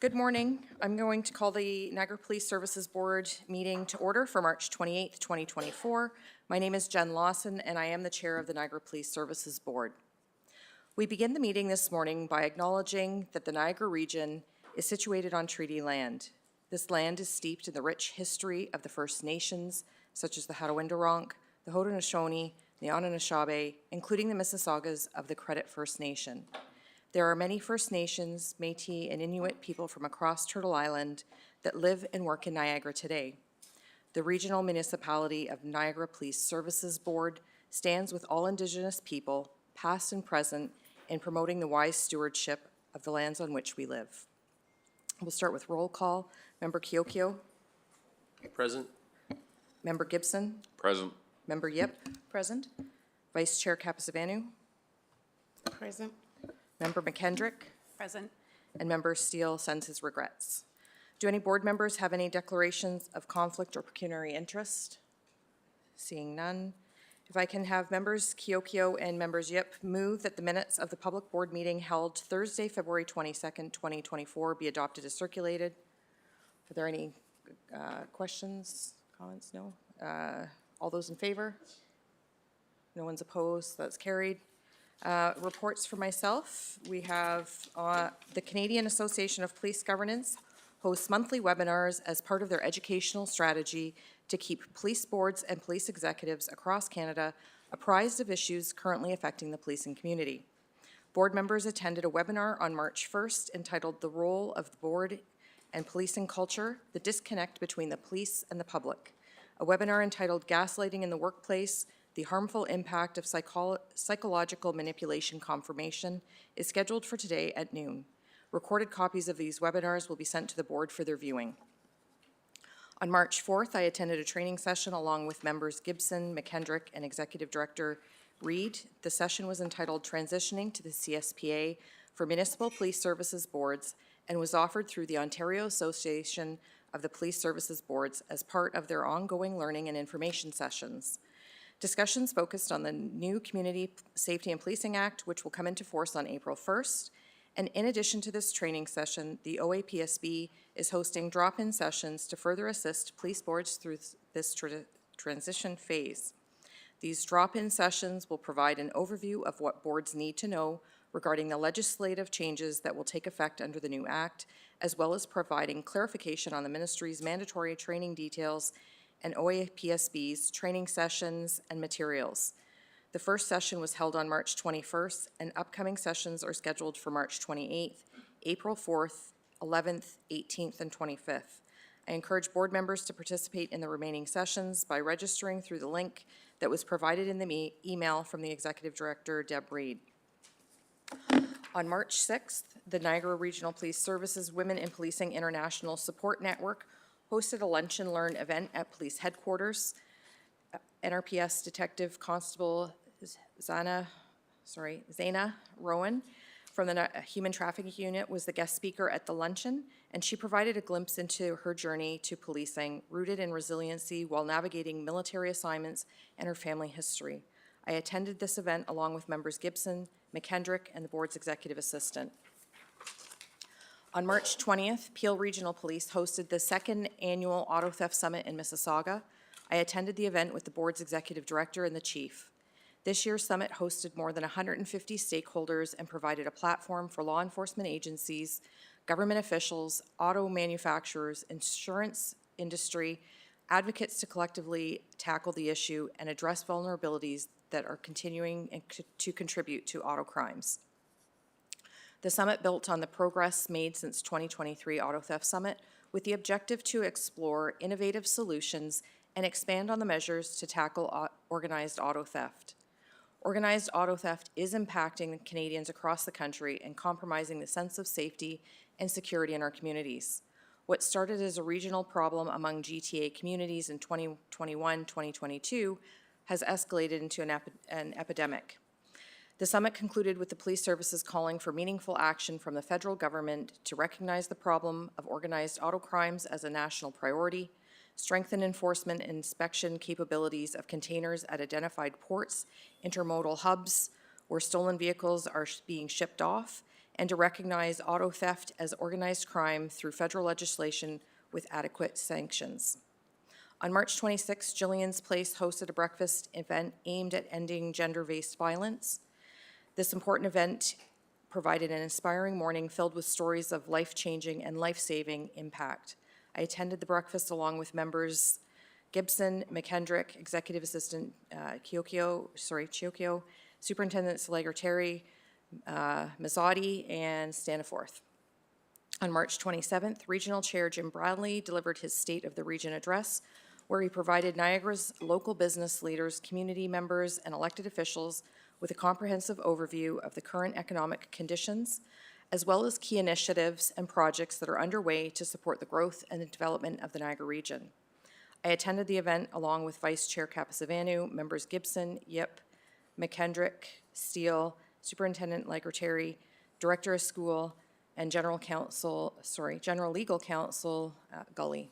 Good morning. I'm going to call the Niagara Police Services Board meeting to order for March 28th, 2024. My name is Jen Lawson, and I am the chair of the Niagara Police Services Board. We begin the meeting this morning by acknowledging that the Niagara region is situated on treaty land. This land is steeped in the rich history of the First Nations, such as the Hadawindaronk, the Haudenosaunee, the Anishinaabe, including the Mississaugas of the Credit First Nation. There are many First Nations, Métis, and Inuit people from across Turtle Island that live and work in Niagara today. The Regional Municipality of Niagara Police Services Board stands with all Indigenous people, past and present, in promoting the wise stewardship of the lands on which we live. We'll start with roll call. Member Kiokio. Present. Member Gibson. Present. Member Yip. Present. Vice Chair Kapasavanu. Present. Member McKendrick. Present. And Member Steele sends his regrets. Do any board members have any declarations of conflict or pecuniary interest? Seeing none. If I can have members Kiokio and members Yip move that the minutes of the public board meeting held Thursday, February 22nd, 2024 be adopted as circulated. Are there any questions, comments? No? All those in favor? No one's opposed. That's carried. Reports for myself. We have the Canadian Association of Police Governance hosts monthly webinars as part of their educational strategy to keep police boards and police executives across Canada apprised of issues currently affecting the policing community. Board members attended a webinar on March 1st entitled "The Role of the Board and Policing Culture, the Disconnect Between the Police and the Public." A webinar entitled "Gaslighting in the Workplace, the Harmful Impact of Psychological Manipulation Confirmation" is scheduled for today at noon. Recorded copies of these webinars will be sent to the board for their viewing. On March 4th, I attended a training session along with members Gibson, McKendrick, and Executive Director Reid. The session was entitled "Transitioning to the CSPA for Municipal Police Services Boards" and was offered through the Ontario Association of the Police Services Boards as part of their ongoing learning and information sessions. Discussions focused on the new Community Safety and Policing Act, which will come into force on April 1st. And in addition to this training session, the OAPSB is hosting drop-in sessions to further assist police boards through this transition phase. These drop-in sessions will provide an overview of what boards need to know regarding the legislative changes that will take effect under the new Act, as well as providing clarification on the Ministry's mandatory training details and OAPSB's training sessions and materials. The first session was held on March 21st, and upcoming sessions are scheduled for March 28th, April 4th, 11th, 18th, and 25th. I encourage board members to participate in the remaining sessions by registering through the link that was provided in the email from the Executive Director, Deb Reid. On March 6th, the Niagara Regional Police Services Women in Policing International Support Network hosted a Lunch and Learn event at police headquarters. NRPS Detective Constable Zana Rowan from the Human Trafficking Unit was the guest speaker at the luncheon, and she provided a glimpse into her journey to policing, rooted in resiliency while navigating military assignments and her family history. I attended this event along with members Gibson, McKendrick, and the board's executive assistant. On March 20th, Peel Regional Police hosted the second annual Auto Theft Summit in Mississauga. I attended the event with the board's executive director and the chief. This year's summit hosted more than 150 stakeholders and provided a platform for law enforcement agencies, government officials, auto manufacturers, insurance industry, advocates to collectively tackle the issue and address vulnerabilities that are continuing to contribute to auto crimes. The summit built on the progress made since 2023 Auto Theft Summit with the objective to explore innovative solutions and expand on the measures to tackle organized auto theft. Organized auto theft is impacting Canadians across the country and compromising the sense of safety and security in our communities. What started as a regional problem among GTA communities in 2021-2022 has escalated into an epidemic. The summit concluded with the police services calling for meaningful action from the federal government to recognize the problem of organized auto crimes as a national priority, strengthen enforcement and inspection capabilities of containers at identified ports, intermodal hubs where stolen vehicles are being shipped off, and to recognize auto theft as organized crime through federal legislation with adequate sanctions. On March 26, Jillian's Place hosted a breakfast event aimed at ending gender-based violence. This important event provided an inspiring morning filled with stories of life-changing and life-saving impact. I attended the breakfast along with members Gibson, McKendrick, Executive Assistant Chiocchio, Superintendent Saliger-Terry, Mazzotti, and Staniforth. On March 27th, Regional Chair Jim Bradley delivered his State of the Region address, where he provided Niagara's local business leaders, community members, and elected officials with a comprehensive overview of the current economic conditions, as well as key initiatives and projects that are underway to support the growth and the development of the Niagara region. I attended the event along with Vice Chair Capasavanu, members Gibson, Yip, McKendrick, Steele, Superintendent Liger-Terry, Director of School, and General Legal Counsel Gully.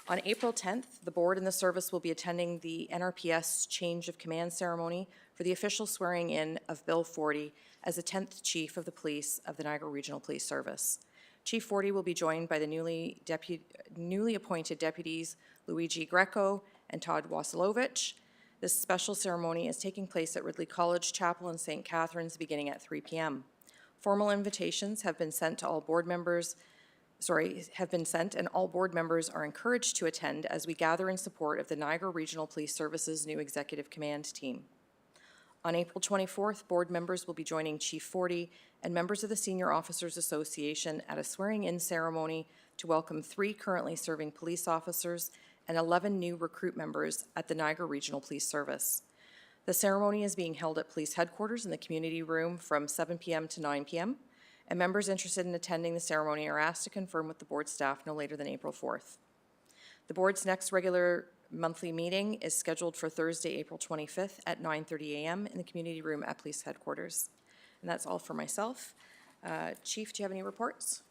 On April 10th, the board and the service will be attending the NRPS Change of Command ceremony for the official swearing-in of Bill 40 as the 10th Chief of the Police of the Niagara Regional Police Service. Chief 40 will be joined by the newly appointed deputies Luigi Greco and Todd Wasilovich. This special ceremony is taking place at Ridley College Chapel in St. Catharines beginning at 3 p.m. Formal invitations have been sent to all board members, and all board members are encouraged to attend as we gather in support of the Niagara Regional Police Service's new Executive Command team. On April 24th, board members will be joining Chief 40 and members of the Senior Officers Association at a swearing-in ceremony to welcome 3 currently serving police officers and 11 new recruit members at the Niagara Regional Police Service. The ceremony is being held at police headquarters in the community room from 7 p.m. to 9 p.m., and members interested in attending the ceremony are asked to confirm with the board staff no later than April 4th. The board's next regular monthly meeting is scheduled for Thursday, April 25th at 9:30 a.m. in the community room at police headquarters. And that's all for myself. Chief, do you have any reports?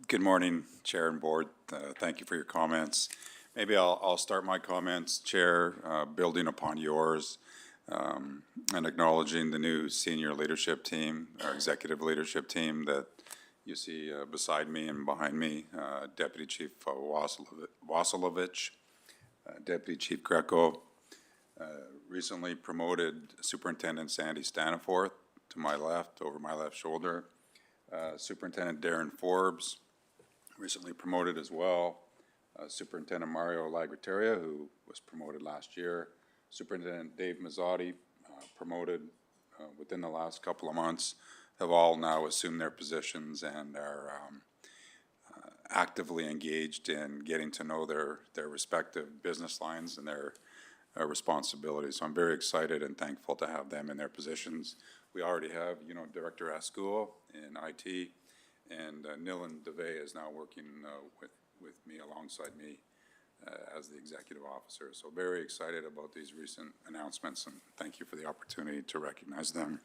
Good morning, Chair and Board. Thank you for your comments. Maybe I'll start my comments, Chair, building upon yours and acknowledging the new senior leadership team, our executive leadership team that you see beside me and behind me, Deputy Chief Wasilovich, Deputy Chief Greco, recently promoted Superintendent Sandy Staniforth to my left, over my left shoulder, Superintendent Darren Forbes, recently promoted as well, Superintendent Mario Lagrateria, who was promoted last year, Superintendent Dave Mazzotti, promoted within the last couple of months, have all now assumed their positions and are actively engaged in getting to know their respective business lines and their responsibilities. So I'm very excited and thankful to have them in their positions. We already have, Director Ascool in IT, and Nilan DeVay is now working with me, alongside me, as the executive officer. So very excited about these recent announcements, and thank you for the opportunity to recognize them.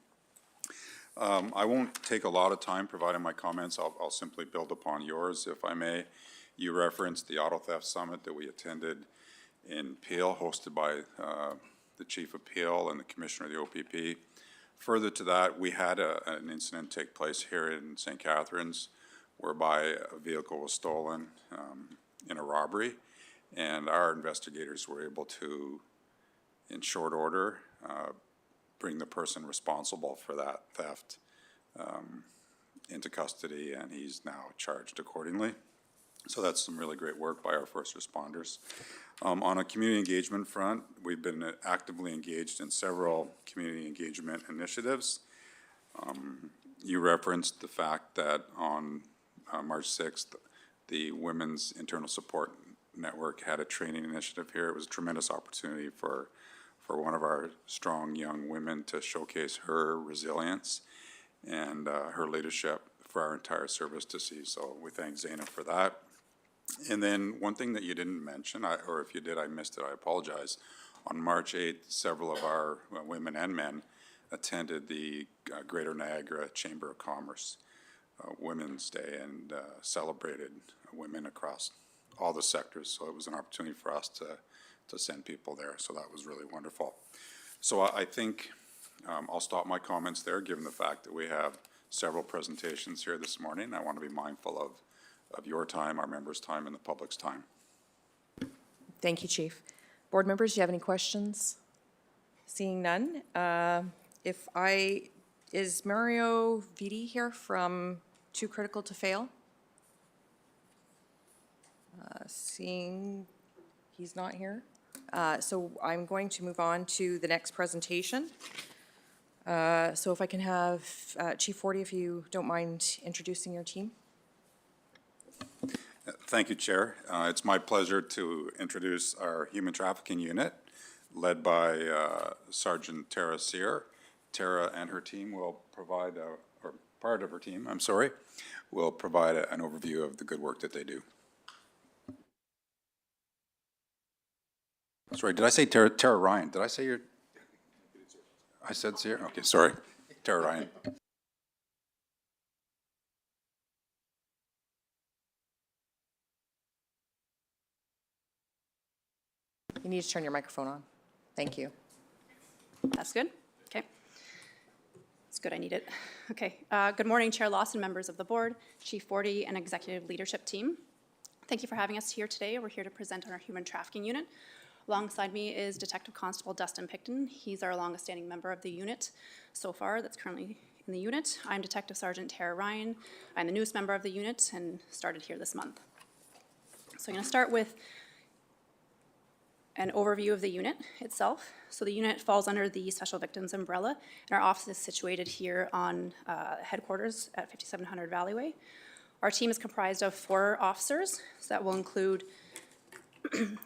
I won't take a lot of time providing my comments. I'll simply build upon yours, if I may. You referenced the Auto Theft Summit that we attended in Peel, hosted by the Chief of Peel and the Commissioner of the OPP. Further to that, we had an incident take place here in St. Catharines whereby a vehicle was stolen in a robbery, and our investigators were able to, in short order, bring the person responsible for that theft into custody, and he's now charged accordingly. So that's some really great work by our first responders. On a community engagement front, we've been actively engaged in several community engagement initiatives. You referenced the fact that on March 6th, the Women's Internal Support Network had a training initiative here. It was a tremendous opportunity for one of our strong young women to showcase her resilience and her leadership for our entire service to see. So we thank Zaina for that. And then one thing that you didn't mention, or if you did, I missed it, I apologize. On March 8th, several of our women and men attended the Greater Niagara Chamber of Commerce Women's Day and celebrated women across all the sectors. So it was an opportunity for us to send people there. So that was really wonderful. So I think I'll stop my comments there, given the fact that we have several presentations here this morning. I want to be mindful of your time, our members' time, and the public's time. Thank you, Chief. Board members, do you have any questions? Seeing none, is Mario Vitti here from Too Critical to Fail? Seeing he's not here. So I'm going to move on to the next presentation. So if I can have Chief Forty, if you don't mind introducing your team. Thank you, Chair. It's my pleasure to introduce our Human Trafficking Unit, led by Sergeant Tara Sear. Tara and her team will provide, or part of her team, I'm sorry, will provide an overview of the good work that they do. Sorry, did I say Tara Ryan? Did I say your? I said Sear? Okay, sorry. Tara Ryan. You need to turn your microphone on. Thank you. That's good. Okay. It's good I need it. Okay. Good morning, Chair Lawson, members of the board, Chief Forty, and executive leadership team. Thank you for having us here today. We're here to present on our human trafficking unit. Alongside me is Detective Constable Dustin Picton. He's our longest-standing member of the unit so far that's currently in the unit. I'm Detective Sergeant Tara Ryan. I'm the newest member of the unit and started here this month. So I'm going to start with an overview of the unit itself. So the unit falls under the Special Victims umbrella, and our office is situated here on headquarters at 5700 Valleyway. Our team is comprised of 4 officers, so that will include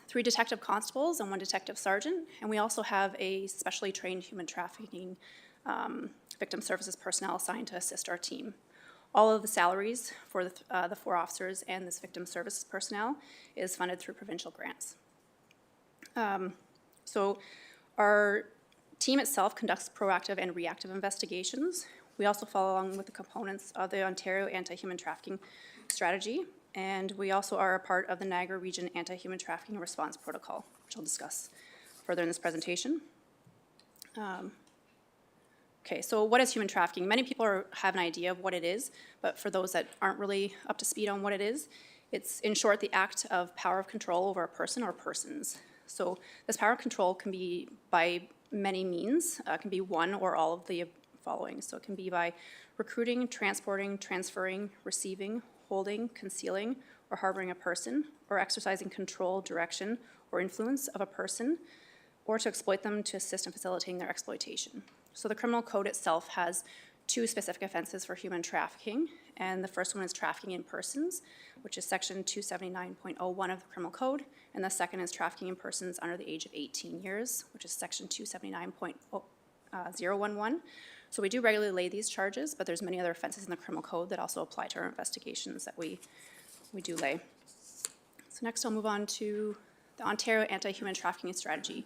3 detective constables and 1 detective sergeant, and we also have a specially trained human trafficking victim services personnel assigned to assist our team. All of the salaries for the 4 officers and this victim services personnel is funded through provincial grants. So our team itself conducts proactive and reactive investigations. We also follow along with the components of the Ontario Anti-Human Trafficking Strategy, and we also are a part of the Niagara Region Anti-Human Trafficking Response Protocol, which I'll discuss further in this presentation. Okay, so what is human trafficking? Many people have an idea of what it is, but for those that aren't really up to speed on what it is, it's, in short, the act of power of control over a person or persons. So this power of control can be by many means. It can be one or all of the following. So it can be by recruiting, transporting, transferring, receiving, holding, concealing, or harboring a person, or exercising control, direction, or influence of a person, or to exploit them to assist in facilitating their exploitation. So the criminal code itself has 2 specific offenses for human trafficking, and the first one is trafficking in persons, which is section 279.01 of the criminal code, and the second is trafficking in persons under the age of 18 years, which is section 279.011. So we do regularly lay these charges, but there's many other offenses in the criminal code that also apply to our investigations that we do lay. So next I'll move on to the Ontario Anti-Human Trafficking Strategy.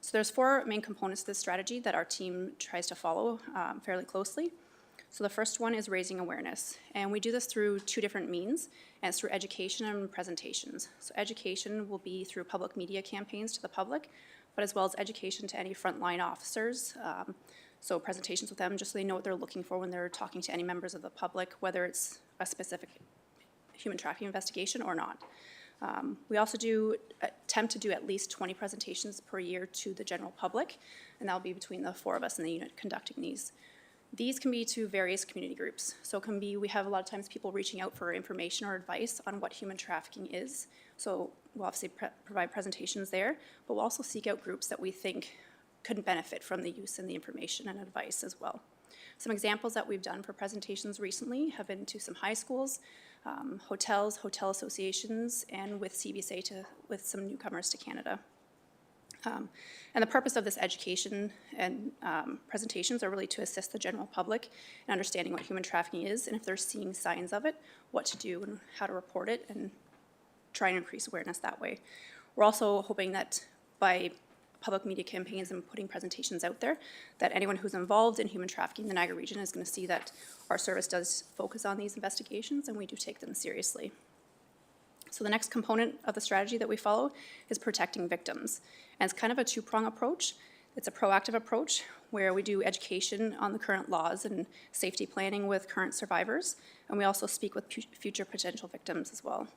So there's 4 main components to this strategy that our team tries to follow fairly closely. So the first one is raising awareness, and we do this through 2 different means, and it's through education and presentations. So education will be through public media campaigns to the public, but as well as education to any frontline officers. So presentations with them, just so they know what they're looking for when they're talking to any members of the public, whether it's a specific human trafficking investigation or not. We also attempt to do at least 20 presentations per year to the general public, and that'll be between the 4 of us in the unit conducting these. These can be to various community groups. So it can be, we have a lot of times people reaching out for information or advice on what human trafficking is. So we'll obviously provide presentations there, but we'll also seek out groups that we think could benefit from the use and the information and advice as well. Some examples that we've done for presentations recently have been to some high schools, hotels, hotel associations, and with CBSA with some newcomers to Canada. And the purpose of this education and presentations are really to assist the general public in understanding what human trafficking is, and if they're seeing signs of it, what to do and how to report it, and try and increase awareness that way. We're also hoping that by public media campaigns and putting presentations out there, that anyone who's involved in human trafficking in the Niagara region is going to see that our service does focus on these investigations and we do take them seriously. So the next component of the strategy that we follow is protecting victims. And it's kind of a 2-prong approach. It's a proactive approach where we do education on the current laws and safety planning with current survivors, and we also speak with future potential victims as well.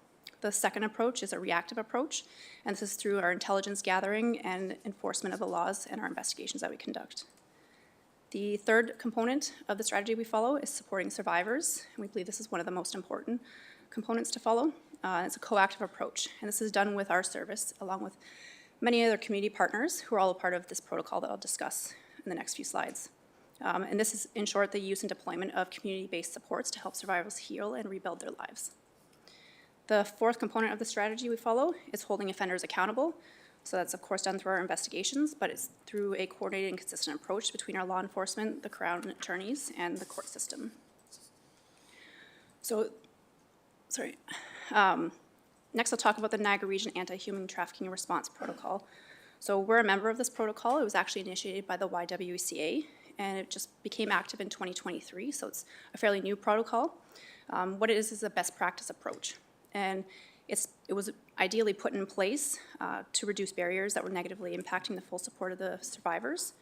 The second approach is a reactive approach, and this is through our intelligence gathering and enforcement of the laws and our investigations that we conduct. The third component of the strategy we follow is supporting survivors, and we believe this is one of the most important components to follow. It's a coactive approach, and this is done with our service along with many other community partners who are all a part of this protocol that I'll discuss in the next few slides. And this is, in short, the use and deployment of community-based supports to help survivors heal and rebuild their lives. The fourth component of the strategy we follow is holding offenders accountable. So that's, of course, done through our investigations, but it's through a coordinated and consistent approach between our law enforcement, the Crown attorneys, and the court system. So, next I'll talk about the Niagara Region Anti-Human Trafficking Response Protocol. So we're a member of this protocol. It was actually initiated by the YWCA, and it just became active in 2023, so it's a fairly new protocol. What it is a best practice approach. And it was ideally put in place to reduce barriers that were negatively impacting the full support of the survivors.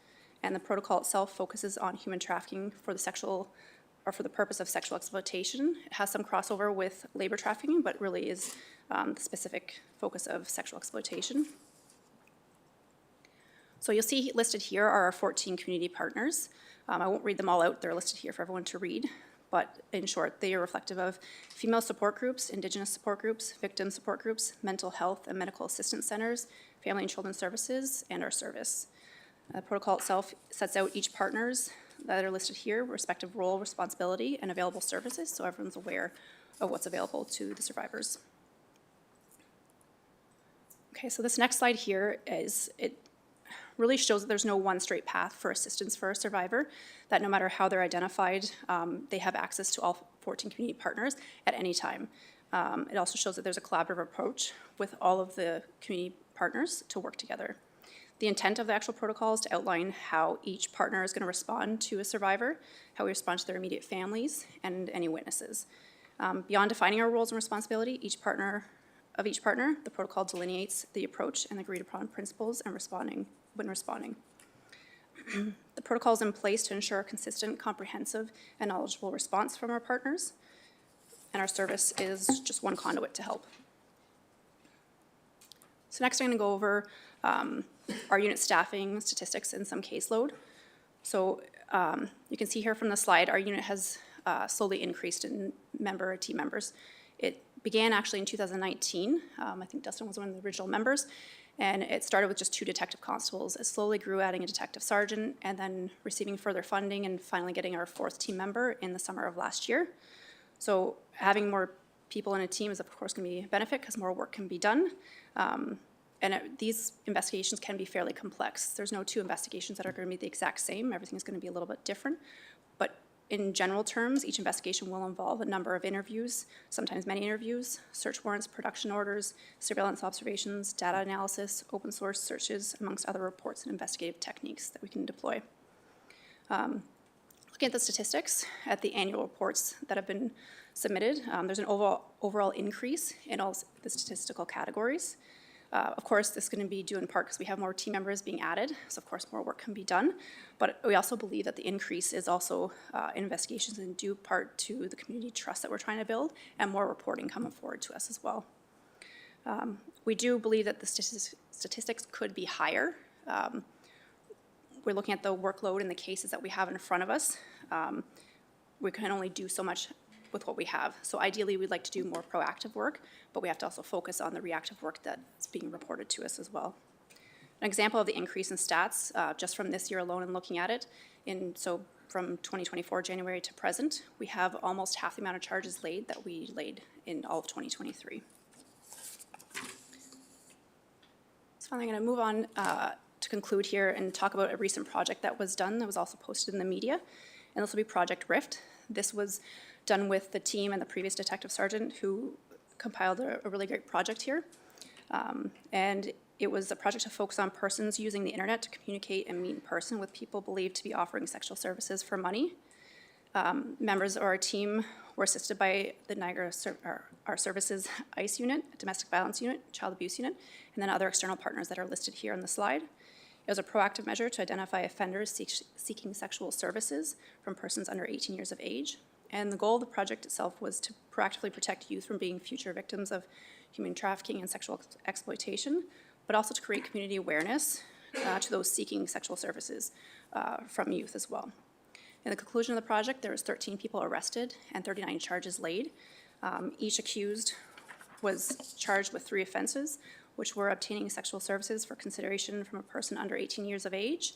And the protocol itself focuses on human trafficking for the purpose of sexual exploitation. It has some crossover with labor trafficking, but really is the specific focus of sexual exploitation. So you'll see listed here are our 14 community partners. I won't read them all out. They're listed here for everyone to read. But in short, they are reflective of female support groups, Indigenous support groups, victim support groups, mental health and medical assistance centers, family and children's services, and our service. The protocol itself sets out each partner's that are listed here, respective role, responsibility, and available services, so everyone's aware of what's available to the survivors. Okay, so this next slide here really shows that there's no one straight path for assistance for a survivor, that no matter how they're identified, they have access to all 14 community partners at any time. It also shows that there's a collaborative approach with all of the community partners to work together. The intent of the actual protocol is to outline how each partner is going to respond to a survivor, how we respond to their immediate families, and any witnesses. Beyond defining our roles and responsibility, each partner, the protocol delineates the approach and agreed upon principles and when responding. The protocol is in place to ensure a consistent, comprehensive, and knowledgeable response from our partners, and our service is just one conduit to help. So next I'm going to go over our unit staffing, statistics, and some caseload. So you can see here from the slide, our unit has slowly increased in team members. It began actually in 2019. I think Dustin was one of the original members. And it started with just 2 detective constables. It slowly grew, adding a detective sergeant, and then receiving further funding, and finally getting our 4th team member in the summer of last year. So having more people in a team is, of course, going to be a benefit because more work can be done. These investigations can be fairly complex. There's no 2 investigations that are going to be the exact same. Everything's going to be a little bit different. But in general terms, each investigation will involve a number of interviews, sometimes many interviews, search warrants, production orders, surveillance observations, data analysis, open source searches, amongst other reports and investigative techniques that we can deploy. Looking at the statistics at the annual reports that have been submitted, there's an overall increase in all the statistical categories. Of course, this is going to be due in part because we have more team members being added, so of course more work can be done. But we also believe that the increase is also in investigations in due part to the community trust that we're trying to build and more reporting coming forward to us as well. We do believe that the statistics could be higher. We're looking at the workload and the cases that we have in front of us. We can only do so much with what we have. So ideally, we'd like to do more proactive work, but we have to also focus on the reactive work that's being reported to us as well. An example of the increase in stats, just from this year alone and looking at it, so from 2024 January to present, we have almost half the amount of charges laid that we laid in all of 2023. So I'm going to move on to conclude here and talk about a recent project that was done that was also posted in the media, and this will be Project Rift. This was done with the team and the previous detective sergeant who compiled a really great project here. And it was a project to focus on persons using the internet to communicate and meet in person with people believed to be offering sexual services for money. Members of our team were assisted by the Niagara, our services ICE unit, domestic violence unit, child abuse unit, and then other external partners that are listed here on the slide. It was a proactive measure to identify offenders seeking sexual services from persons under 18 years of age. And the goal of the project itself was to proactively protect youth from being future victims of human trafficking and sexual exploitation, but also to create community awareness to those seeking sexual services from youth as well. In the conclusion of the project, there was 13 people arrested and 39 charges laid. Each accused was charged with 3 offenses, which were obtaining sexual services for consideration from a person under 18 years of age,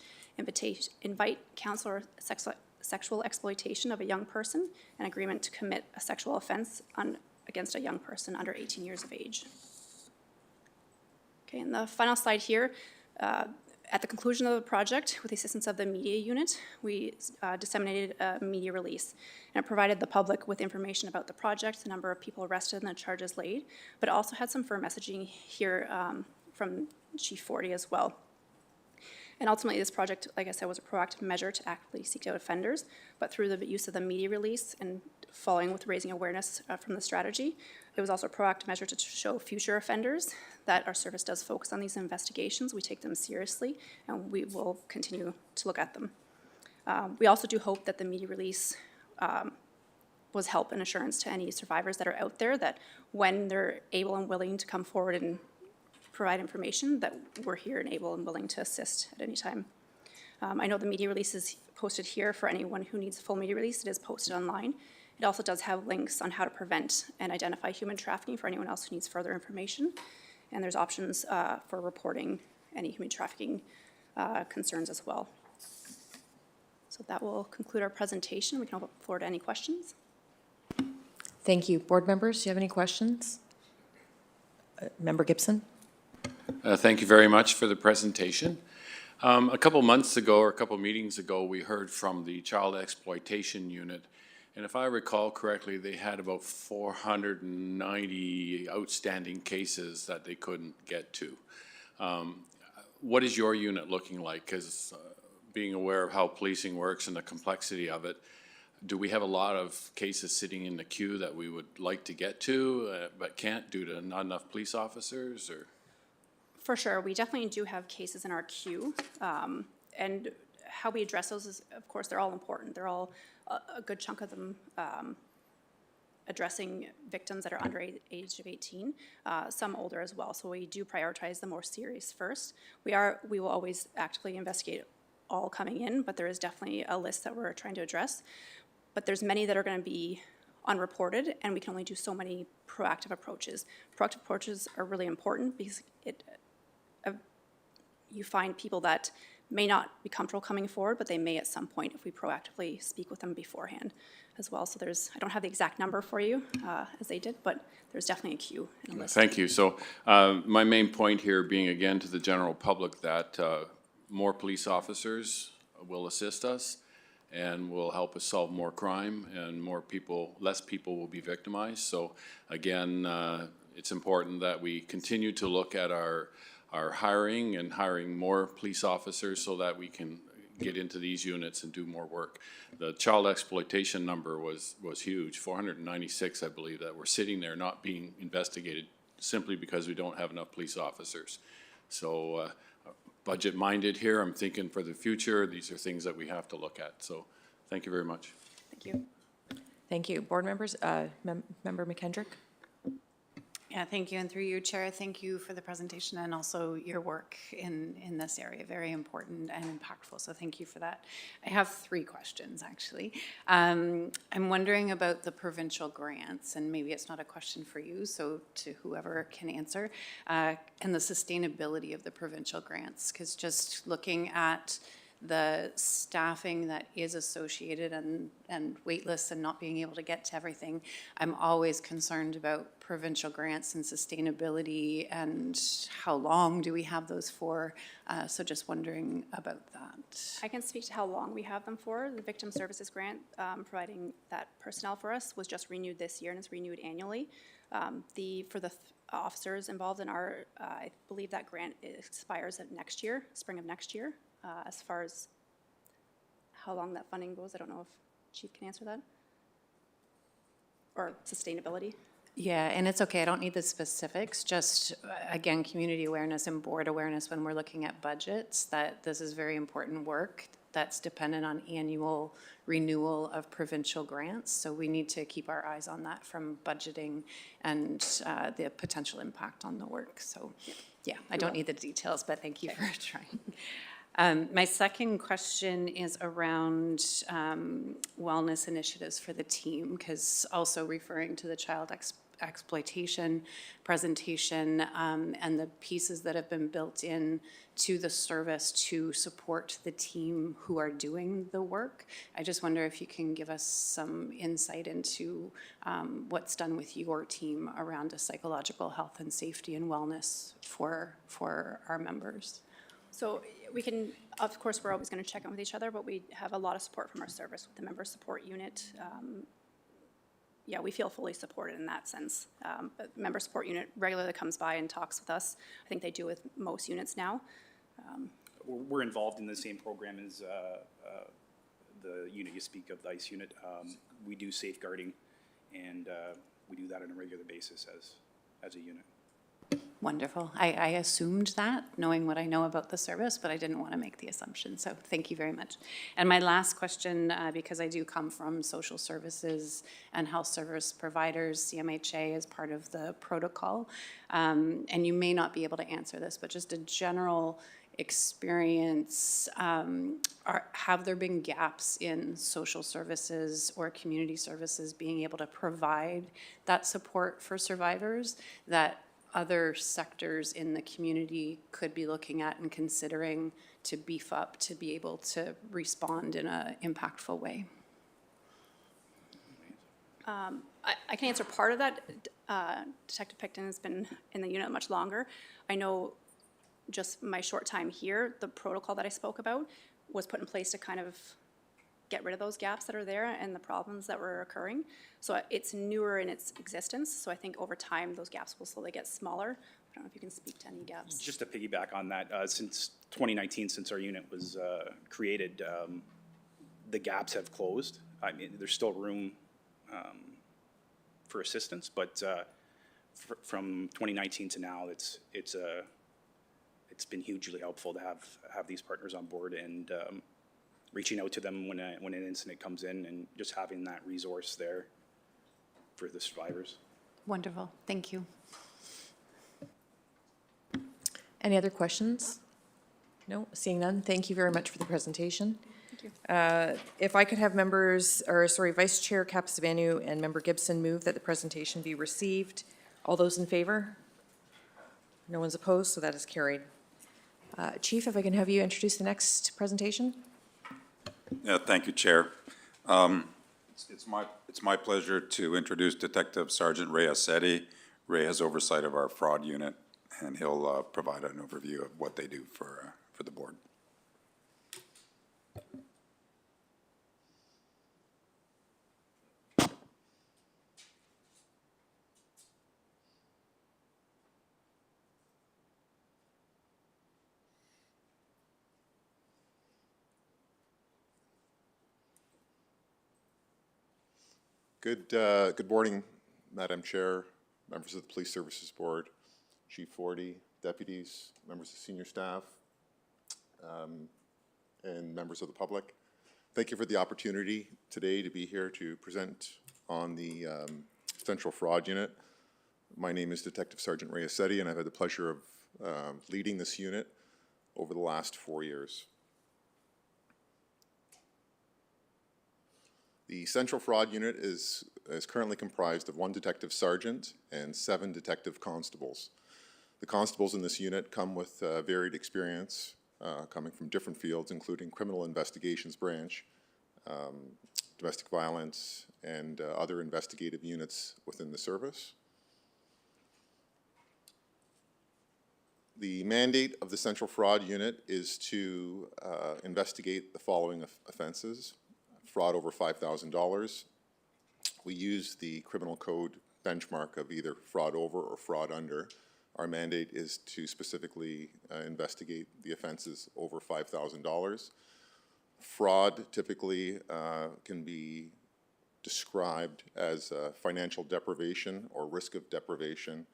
invite, counsel, or sexual exploitation of a young person, and agreement to commit a sexual offense against a young person under 18 years of age. Okay, and the final slide here, at the conclusion of the project, with the assistance of the media unit, we disseminated a media release, and it provided the public with information about the project, the number of people arrested, and the charges laid, but it also had some firm messaging here from Chief Forty as well. And ultimately, this project, like I said, was a proactive measure to actively seek out offenders, but through the use of the media release and following with raising awareness from the strategy, it was also a proactive measure to show future offenders that our service does focus on these investigations. We take them seriously, and we will continue to look at them. We also do hope that the media release was help and assurance to any survivors that are out there, that when they're able and willing to come forward and provide information, that we're here and able and willing to assist at any time. I know the media release is posted here for anyone who needs a full media release. It is posted online. It also does have links on how to prevent and identify human trafficking for anyone else who needs further information. And there's options for reporting any human trafficking concerns as well. So that will conclude our presentation. We can open the floor to any questions. Thank you. Board members, do you have any questions? Member Gibson? Thank you very much for the presentation. A couple months ago, or a couple meetings ago, we heard from the Child Exploitation Unit. And if I recall correctly, they had about 490 outstanding cases that they couldn't get to. What is your unit looking like? Because being aware of how policing works and the complexity of it, do we have a lot of cases sitting in the queue that we would like to get to but can't due to not enough police officers? Or? For sure, we definitely do have cases in our queue. And how we address those is, of course, they're all important. They're all, a good chunk of them addressing victims that are under age of 18, some older as well. So we do prioritize the more serious first. We will always actively investigate all coming in, but there is definitely a list that we're trying to address. But there's many that are going to be unreported, and we can only do so many proactive approaches. Proactive approaches are really important because you find people that may not be comfortable coming forward, but they may at some point if we proactively speak with them beforehand as well. So I don't have the exact number for you as they did, but there's definitely a queue and a list. Thank you. So my main point here being, again, to the general public that more police officers will assist us and will help us solve more crime, and less people will be victimized. So again, it's important that we continue to look at our hiring and hiring more police officers so that we can get into these units and do more work. The child exploitation number was huge, 496, I believe, that were sitting there not being investigated simply because we don't have enough police officers. So budget-minded here, I'm thinking for the future, these are things that we have to look at. So thank you very much. Thank you. Thank you. Board members, Member McKendrick? Yeah, thank you. And through you, Chair, thank you for the presentation and also your work in this area. Very important and impactful. So thank you for that. I have 3 questions, actually. I'm wondering about the provincial grants, and maybe it's not a question for you, so to whoever can answer, and the sustainability of the provincial grants, because just looking at the staffing that is associated and wait lists and not being able to get to everything, I'm always concerned about provincial grants and sustainability and how long do we have those for. So just wondering about that. I can speak to how long we have them for. The Victim Services Grant, providing that personnel for us, was just renewed this year and it's renewed annually. For the officers involved in our, I believe that grant expires at next year, spring of next year. As far as how long that funding goes, I don't know if Chief can answer that. Or sustainability. Yeah, and it's okay, I don't need the specifics, just, again, community awareness and board awareness when we're looking at budgets, that this is very important work that's dependent on annual renewal of provincial grants. So we need to keep our eyes on that from budgeting and the potential impact on the work. So, yeah, I don't need the details, but thank you for trying. My second question is around wellness initiatives for the team, because also referring to the child exploitation presentation and the pieces that have been built in to the service to support the team who are doing the work. I just wonder if you can give us some insight into what's done with your team around a psychological health and safety and wellness for our members. So we can, of course, we're always going to check in with each other, but we have a lot of support from our service with the member support unit. Yeah, we feel fully supported in that sense. But member support unit regularly comes by and talks with us. I think they do with most units now. We're involved in the same program as the unit you speak of, the ICE unit. We do safeguarding, and we do that on a regular basis as a unit. Wonderful. I assumed that, knowing what I know about the service, but I didn't want to make the assumption, so thank you very much. And my last question, because I do come from social services and health service providers, CMHA is part of the protocol, and you may not be able to answer this, but just a general experience, have there been gaps in social services or community services being able to provide that support for survivors that other sectors in the community could be looking at and considering to beef up to be able to respond in an impactful way? I can answer part of that. Detective Picton has been in the unit much longer. I know just my short time here, the protocol that I spoke about was put in place to kind of get rid of those gaps that are there and the problems that were occurring. So it's newer in its existence. So I think over time, those gaps will slowly get smaller. I don't know if you can speak to any gaps. Just to piggyback on that, since 2019, since our unit was created, the gaps have closed. I mean, there's still room for assistance, but from 2019 to now, it's been hugely helpful to have these partners on board and reaching out to them when an incident comes in and just having that resource there for the survivors. Wonderful. Thank you. Any other questions? No, seeing none. Thank you very much for the presentation. Thank you. If I could have Vice Chair Capsavanu and Member Gibson move that the presentation be received. All those in favor? No one's opposed, so that is carried. Chief, if I can have you introduce the next presentation? Yeah, thank you, Chair. It's my pleasure to introduce Detective Sergeant Ray Assetti. Ray has oversight of our fraud unit, and he'll provide an overview of what they do for the board. Good morning, Madam Chair, members of the Police Services Board, Chief Forty, deputies, members of senior staff, and members of the public. Thank you for the opportunity today to be here to present on the Central Fraud Unit. My name is Detective Sergeant Ray Assetti, and I've had the pleasure of leading this unit over the last 4 years. The Central Fraud Unit is currently comprised of 1 detective sergeant and 7 detective constables. The constables in this unit come with varied experience, coming from different fields, including criminal investigations branch, domestic violence, and other investigative units within the service. The mandate of the Central Fraud Unit is to investigate the following offenses: fraud over $5,000. We use the criminal code benchmark of either fraud over or fraud under. Our mandate is to specifically investigate the offenses over $5,000. Fraud typically can be described as financial deprivation or risk of deprivation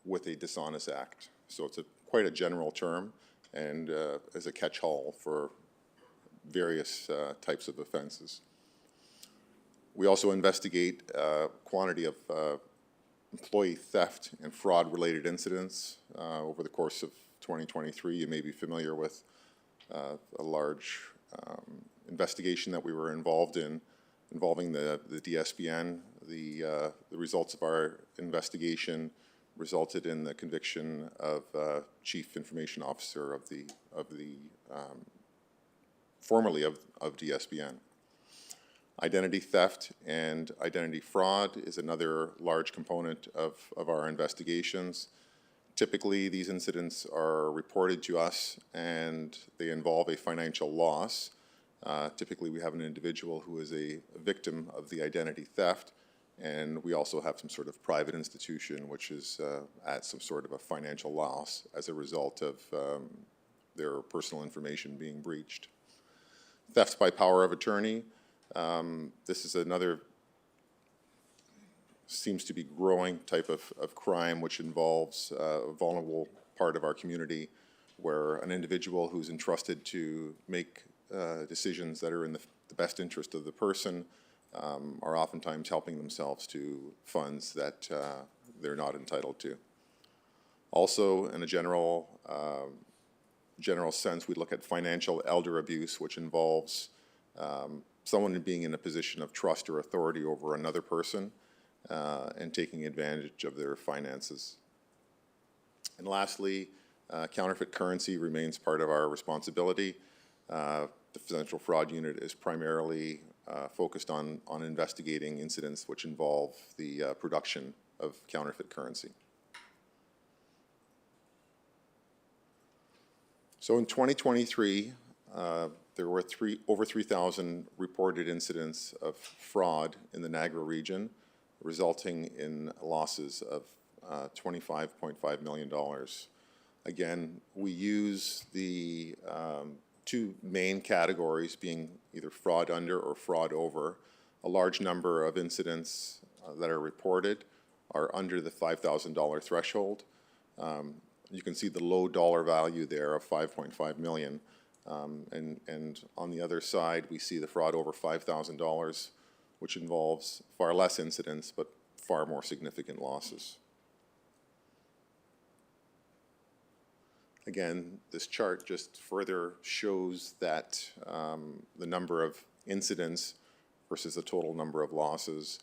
with a dishonest act. So it's quite a general term and as a catch-all for various types of offenses. We also investigate quantity of employee theft and fraud-related incidents. Over the course of 2023, you may be familiar with a large investigation that we were involved in involving the DSBN. The results of our investigation resulted in the conviction of Chief Information Officer of the formerly of DSBN. Identity theft and identity fraud is another large component of our investigations. Typically, these incidents are reported to us and they involve a financial loss. Typically, we have an individual who is a victim of the identity theft, and we also have some sort of private institution which is at some sort of a financial loss as a result of their personal information being breached. Theft by power of attorney. This is another seems to be growing type of crime which involves a vulnerable part of our community where an individual who's entrusted to make decisions that are in the best interest of the person are oftentimes helping themselves to funds that they're not entitled to. Also, in a general sense, we look at financial elder abuse, which involves someone being in a position of trust or authority over another person and taking advantage of their finances. And lastly, counterfeit currency remains part of our responsibility. The Financial Fraud Unit is primarily focused on investigating incidents which involve the production of counterfeit currency. So in 2023, there were over 3,000 reported incidents of fraud in the Niagara region, resulting in losses of $25.5 million. Again, we use the two main categories being either fraud under or fraud over. A large number of incidents that are reported are under the $5,000 threshold. You can see the low dollar value there of $5.5 million. And on the other side, we see the fraud over $5,000, which involves far less incidents, but far more significant losses. Again, this chart just further shows that the number of incidents versus the total number of losses,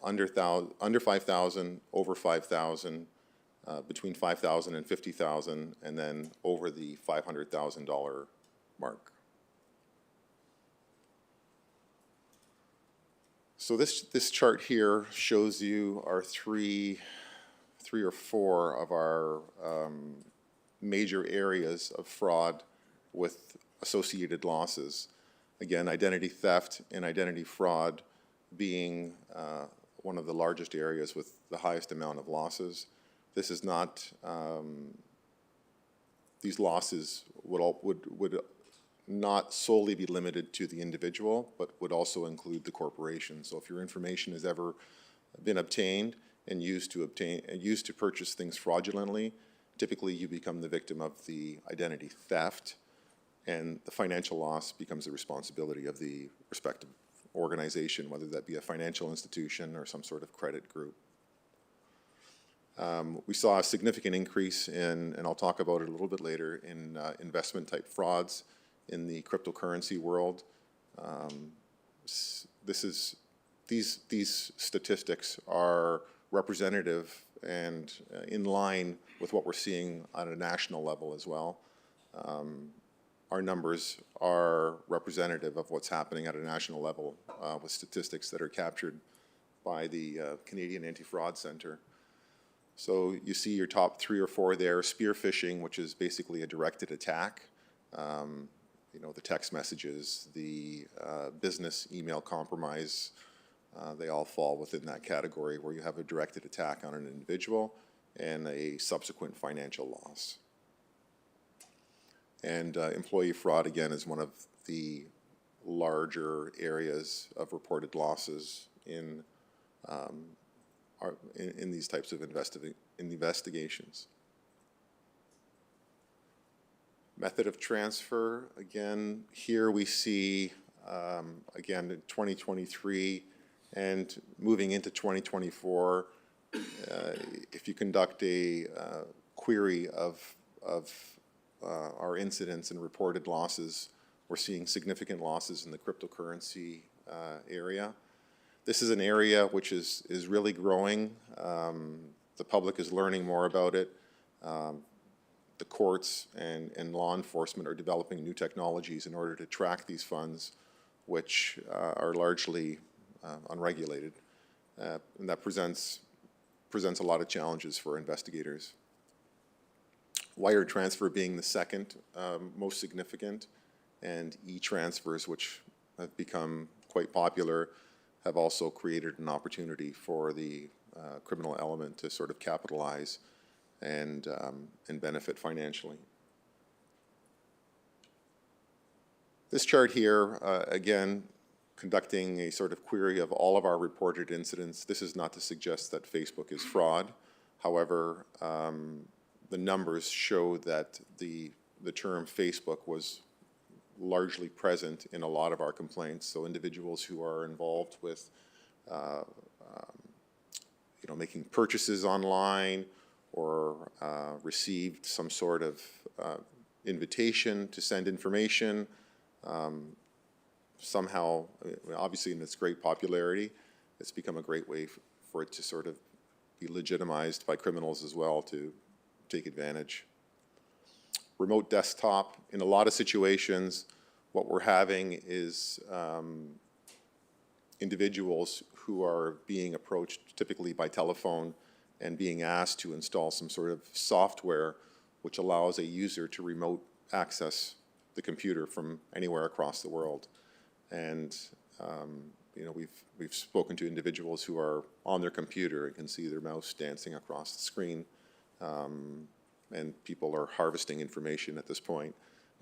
under 5,000, over 5,000, between 5,000 and 50,000, and then over the $500,000 mark. So this chart here shows you our three or four of our major areas of fraud with associated losses. Again, identity theft and identity fraud being one of the largest areas with the highest amount of losses. This is not, these losses would not solely be limited to the individual, but would also include the corporation. So if your information has ever been obtained and used to purchase things fraudulently, typically you become the victim of the identity theft, and the financial loss becomes the responsibility of the respective organization, whether that be a financial institution or some sort of credit group. We saw a significant increase in, and I'll talk about it a little bit later, in investment-type frauds in the cryptocurrency world. These statistics are representative and in line with what we're seeing on a national level as well. Our numbers are representative of what's happening at a national level with statistics that are captured by the Canadian Anti-Fraud Centre. So you see your top 3 or 4 there. Spear phishing, which is basically a directed attack. You know, the text messages, the business email compromise, they all fall within that category where you have a directed attack on an individual and a subsequent financial loss. And employee fraud, again, is one of the larger areas of reported losses in in these types of investigations. Method of transfer, again, here we see, again, in 2023 and moving into 2024, if you conduct a query of our incidents and reported losses, we're seeing significant losses in the cryptocurrency area. This is an area which is really growing. The public is learning more about it. The courts and law enforcement are developing new technologies in order to track these funds, which are largely unregulated. And that presents a lot of challenges for investigators. Wire transfer being the second most significant, and e-transfers, which have become quite popular, have also created an opportunity for the criminal element to sort of capitalize and benefit financially. This chart here, again, conducting a sort of query of all of our reported incidents. This is not to suggest that Facebook is fraud. However, the numbers show that the term Facebook was largely present in a lot of our complaints. So individuals who are involved with, making purchases online or received some sort of invitation to send information, somehow, obviously in its great popularity, it's become a great way for it to sort of be legitimized by criminals as well to take advantage. Remote desktop, in a lot of situations, what we're having is individuals who are being approached typically by telephone and being asked to install some sort of software which allows a user to remote access the computer from anywhere across the world. And we've spoken to individuals who are on their computer and can see their mouse dancing across the screen, and people are harvesting information at this point.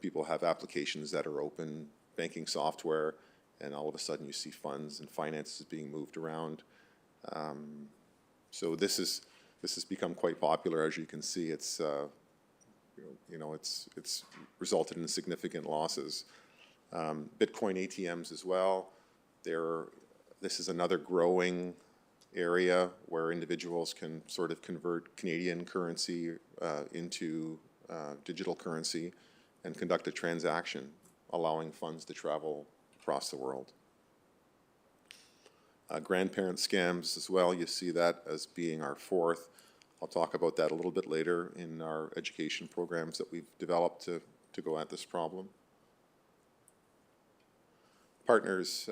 People have applications that are open, banking software, and all of a sudden you see funds and finances being moved around. So this has become quite popular. As you can see, it's it's resulted in significant losses. Bitcoin ATMs as well. This is another growing area where individuals can sort of convert Canadian currency into digital currency and conduct a transaction, allowing funds to travel across the world. Grandparent scams as well, you see that as being our fourth. I'll talk about that a little bit later in our education programs that we've developed to go at this problem. Partners,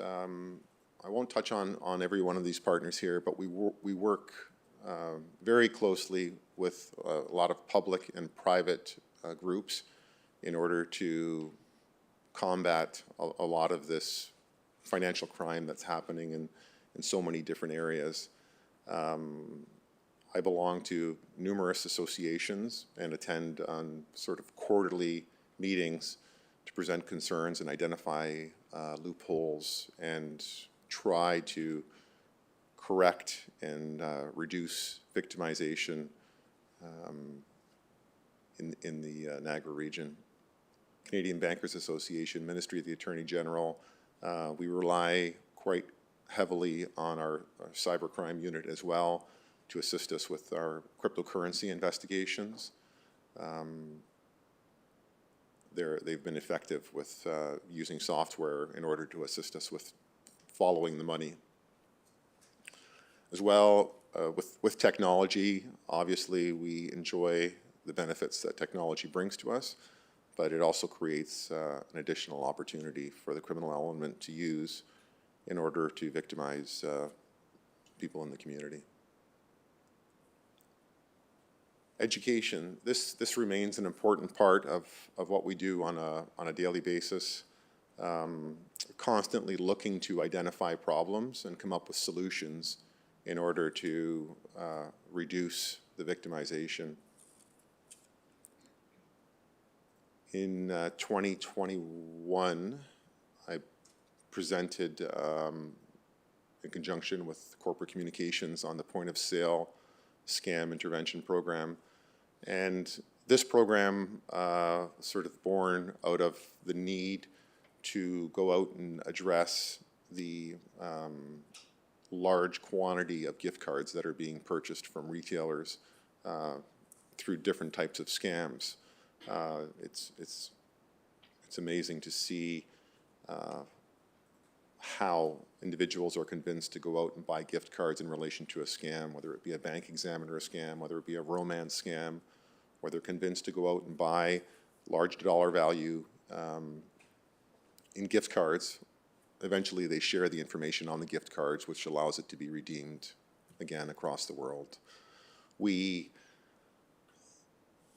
I won't touch on every one of these partners here, but we work very closely with a lot of public and private groups in order to combat a lot of this financial crime that's happening in so many different areas. I belong to numerous associations and attend on sort of quarterly meetings to present concerns and identify loopholes and try to correct and reduce victimization in the Niagara region. Canadian Bankers Association, Ministry of the Attorney General, we rely quite heavily on our cybercrime unit as well to assist us with our cryptocurrency investigations. They've been effective with using software in order to assist us with following the money. As well, with technology, obviously we enjoy the benefits that technology brings to us, but it also creates an additional opportunity for the criminal element to use in order to victimize people in the community. Education, this remains an important part of what we do on a daily basis. Constantly looking to identify problems and come up with solutions in order to reduce the victimization. In 2021, I presented in conjunction with corporate communications on the point of sale scam intervention program. And this program sort of born out of the need to go out and address the large quantity of gift cards that are being purchased from retailers through different types of scams. It's amazing to see how individuals are convinced to go out and buy gift cards in relation to a scam, whether it be a bank examiner scam, whether it be a romance scam, or they're convinced to go out and buy large dollar value in gift cards. Eventually, they share the information on the gift cards, which allows it to be redeemed again across the world.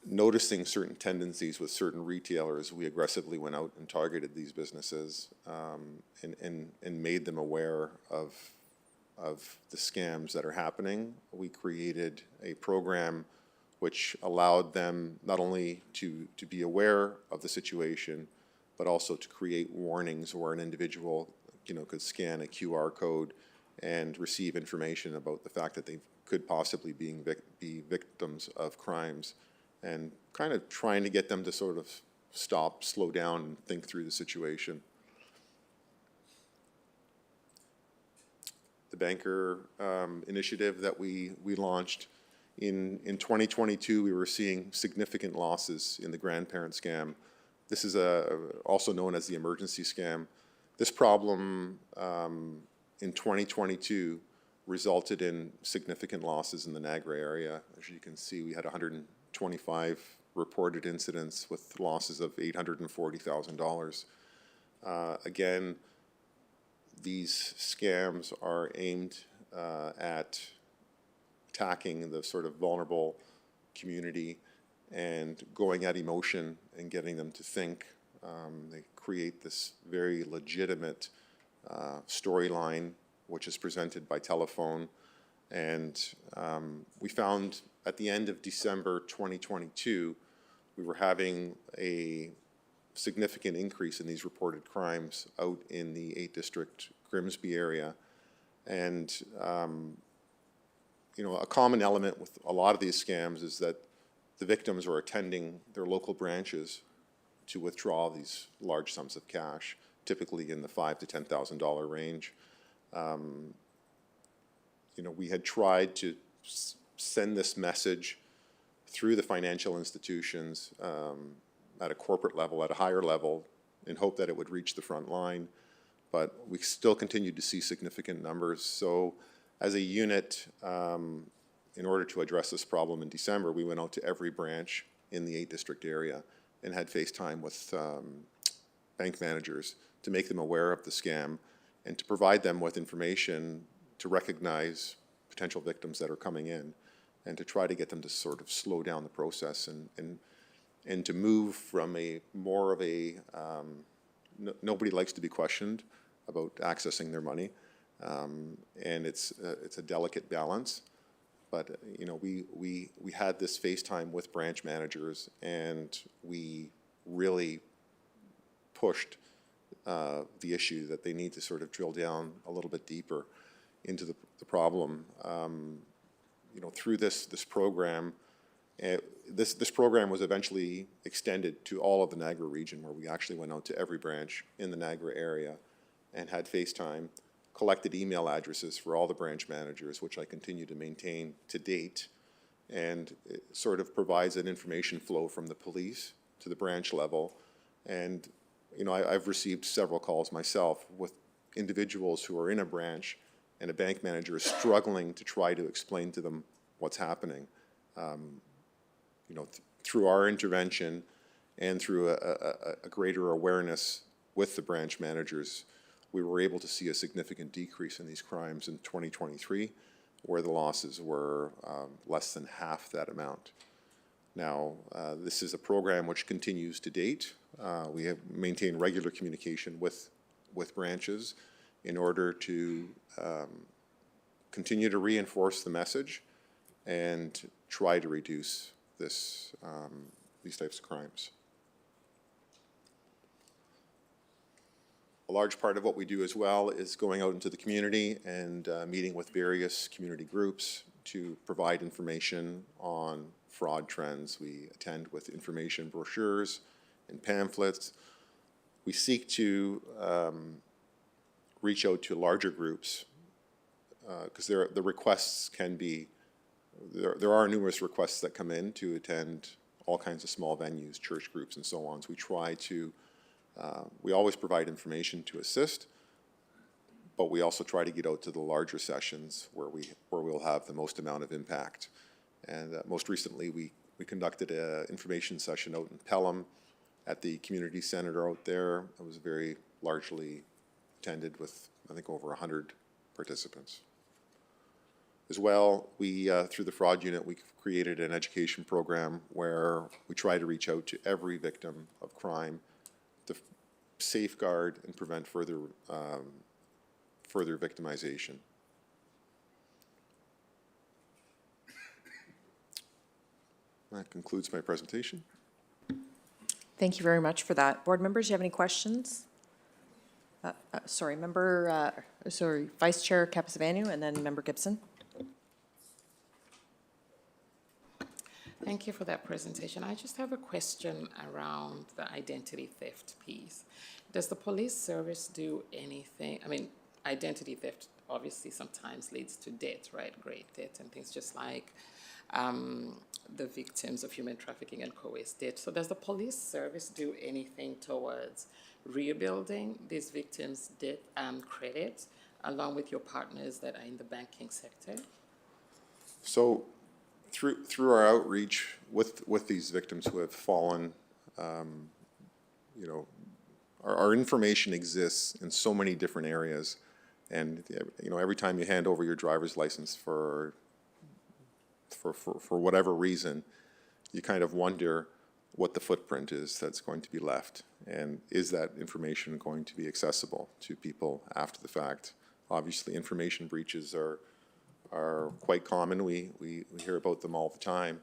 Noticing certain tendencies with certain retailers, we aggressively went out and targeted these businesses and made them aware of the scams that are happening. We created a program which allowed them not only to be aware of the situation, but also to create warnings where an individual, could scan a QR code and receive information about the fact that they could possibly be victims of crimes, and kind of trying to get them to sort of stop, slow down, and think through the situation. The banker initiative that we launched in 2022, we were seeing significant losses in the grandparent scam. This is also known as the emergency scam. This problem in 2022 resulted in significant losses in the Niagara area. As you can see, we had 125 reported incidents with losses of $840,000. Again, these scams are aimed at attacking the sort of vulnerable community and going at emotion and getting them to think. They create this very legitimate storyline, which is presented by telephone. And we found at the end of December 2022, we were having a significant increase in these reported crimes out in the 8th District Grimsby area. And a common element with a lot of these scams is that the victims are attending their local branches to withdraw these large sums of cash, typically in the $5,000 to $10,000 range. We had tried to send this message through the financial institutions at a corporate level, at a higher level, in hope that it would reach the front line, but we still continued to see significant numbers. So as a unit, in order to address this problem in December, we went out to every branch in the 8th District area and had FaceTime with bank managers to make them aware of the scam and to provide them with information to recognize potential victims that are coming in and to try to get them to sort of slow down the process and to move from more of a nobody likes to be questioned about accessing their money, and it's a delicate balance. But we had this FaceTime with branch managers, and we really pushed the issue that they need to sort of drill down a little bit deeper into the problem. Through this program, this program was eventually extended to all of the Niagara region, where we actually went out to every branch in the Niagara area and had FaceTime, collected email addresses for all the branch managers, which I continue to maintain to date, and it sort of provides an information flow from the police to the branch level. And I've received several calls myself with individuals who are in a branch and a bank manager is struggling to try to explain to them what's happening. Through our intervention and through a greater awareness with the branch managers, we were able to see a significant decrease in these crimes in 2023, where the losses were less than half that amount. Now, this is a program which continues to date. We have maintained regular communication with branches in order to continue to reinforce the message and try to reduce these types of crimes. A large part of what we do as well is going out into the community and meeting with various community groups to provide information on fraud trends. We attend with information brochures and pamphlets. We seek to reach out to larger groups because the requests can be, there are numerous requests that come in to attend all kinds of small venues, church groups, and so on. So we try to, we always provide information to assist, but we also try to get out to the larger sessions where we'll have the most amount of impact. And most recently, we conducted an information session out in Pelham at the community center out there. It was very largely attended with, I think, over 100 participants. As well, we, through the fraud unit, we created an education program where we try to reach out to every victim of crime to safeguard and prevent further victimization. That concludes my presentation. Thank you very much for that. Board members, do you have any questions? Sorry, Vice Chair Capizavanu and then Member Gibson. Thank you for that presentation. I just have a question around the identity theft piece. Does the police service do anything? I mean, identity theft obviously sometimes leads to death, right? Great death and things just like the victims of human trafficking and coerced death. So does the police service do anything towards rebuilding these victims' debt credit along with your partners that are in the banking sector? So through our outreach with these victims who have fallen, you know, our information exists in so many different areas. And, you know, every time you hand over your driver's license for whatever reason, you kind of wonder what the footprint is that's going to be left. And is that information going to be accessible to people after the fact? Obviously, information breaches are quite common. We hear about them all the time.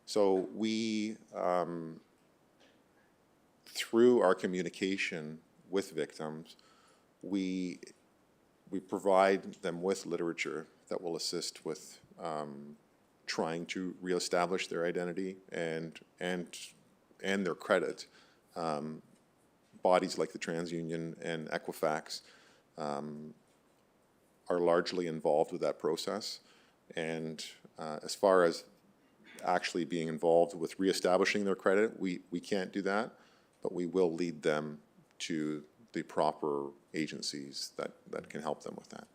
So we, through our communication with victims, we provide them with literature that will assist with trying to reestablish their identity and their credit. Bodies like the TransUnion and Equifax are largely involved with that process. And as far as actually being involved with reestablishing their credit, we can't do that, but we will lead them to the proper agencies that can help them with that.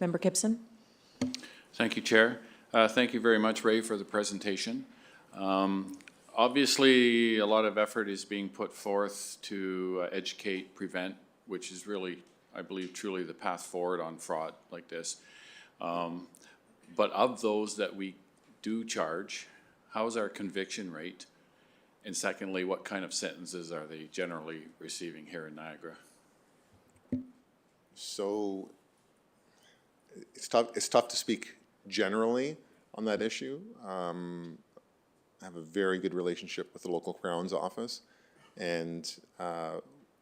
Member Gibson? Thank you, Chair. Thank you very much, Ray, for the presentation. Obviously, a lot of effort is being put forth to educate, prevent, which is really, I believe, truly the path forward on fraud like this. But of those that we do charge, how's our conviction rate? And secondly, what kind of sentences are they generally receiving here in Niagara? So it's tough to speak generally on that issue. I have a very good relationship with the local Crown's office, and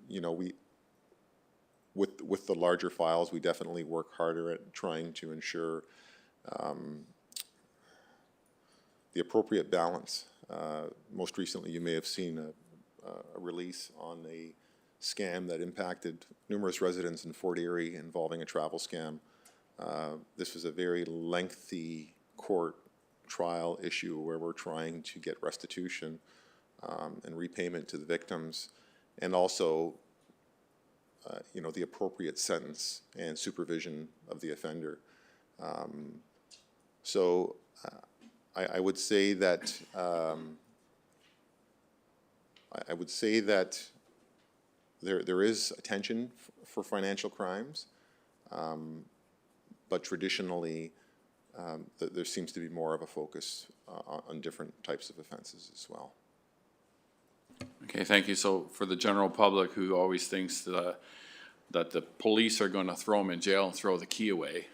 you know, with the larger files, we definitely work harder at trying to ensure the appropriate balance. Most recently, you may have seen a release on a scam that impacted numerous residents in Fort Erie involving a travel scam. This was a very lengthy court trial issue where we're trying to get restitution and repayment to the victims, and also you know, the appropriate sentence and supervision of the offender. So I would say that there is attention for financial crimes, but traditionally there seems to be more of a focus on different types of offenses as well. Okay, thank you. So for the general public who always thinks that the police are going to throw them in jail and throw the key away,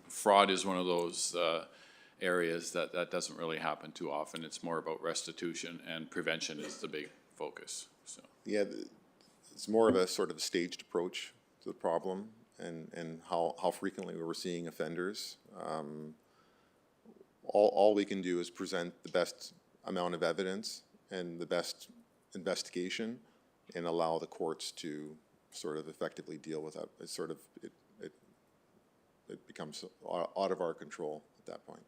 fraud is one of those areas, that doesn't really happen too often. It's more about restitution, and prevention is the big focus, so. Yeah, it's more of a sort of staged approach to the problem and how frequently we're seeing offenders. All we can do is present the best amount of evidence and the best investigation and allow the courts to sort of effectively deal with that. It's sort of, it becomes out of our control at that point.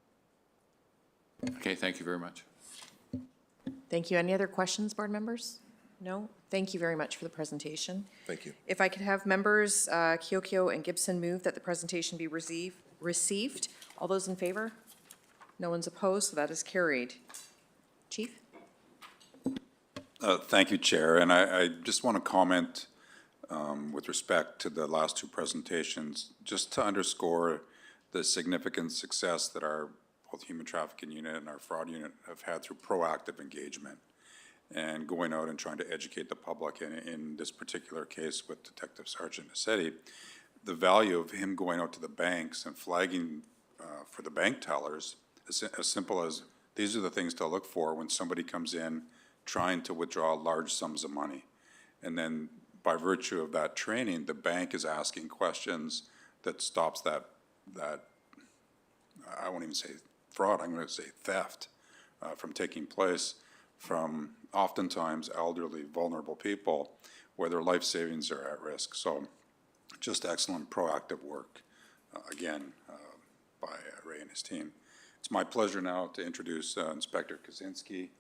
Okay, thank you very much. Thank you. Any other questions, board members? No? Thank you very much for the presentation. Thank you. If I could have members Kiokio and Gibson move that the presentation be received. All those in favor? No one's opposed, so that is carried. Chief? Thank you, Chair, and I just want to comment with respect to the last two presentations, just to underscore the significant success that our both human trafficking unit and our fraud unit have had through proactive engagement and going out and trying to educate the public. And in this particular case with Detective Sergeant Nassetti, the value of him going out to the banks and flagging for the bank tellers, as simple as these are the things to look for when somebody comes in trying to withdraw large sums of money. And then by virtue of that training, the bank is asking questions that stops that I won't even say fraud, I'm going to say theft from taking place from oftentimes elderly, vulnerable people where their life savings are at risk. So just excellent proactive work, again, by Ray and his team. It's my pleasure now to introduce Inspector Kaczynski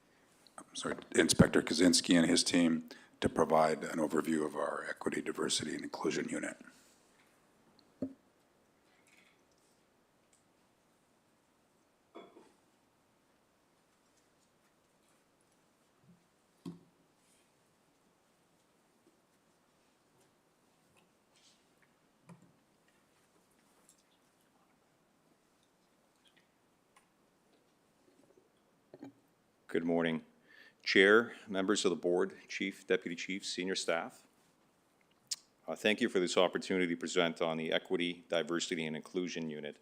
and his team to provide an overview of our Equity, Diversity, and Inclusion Unit. Good morning, Chair, members of the board, Chief, Deputy Chief, senior staff. Thank you for this opportunity to present on the Equity, Diversity, and Inclusion Unit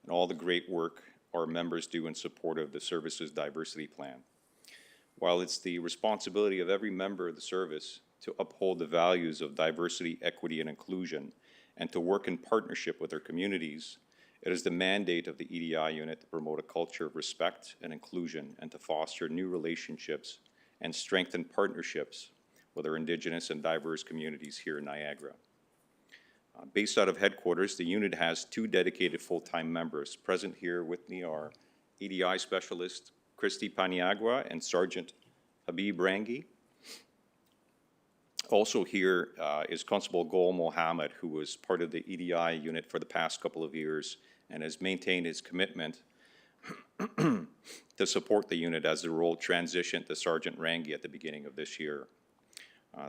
and all the great work our members do in support of the service's diversity plan. While it's the responsibility of every member of the service to uphold the values of diversity, equity, and inclusion, and to work in partnership with their communities, it is the mandate of the EDI unit to promote a culture of respect and inclusion and to foster new relationships and strengthen partnerships with our Indigenous and diverse communities here in Niagara. Based out of headquarters, the unit has 2 dedicated full-time members. Present here with me are EDI Specialist Christy Paniagua and Sergeant Habib Rangi. Also here is Constable Gol Mohammed, who was part of the EDI unit for the past couple of years and has maintained his commitment to support the unit as the role transitioned to Sergeant Rangi at the beginning of this year.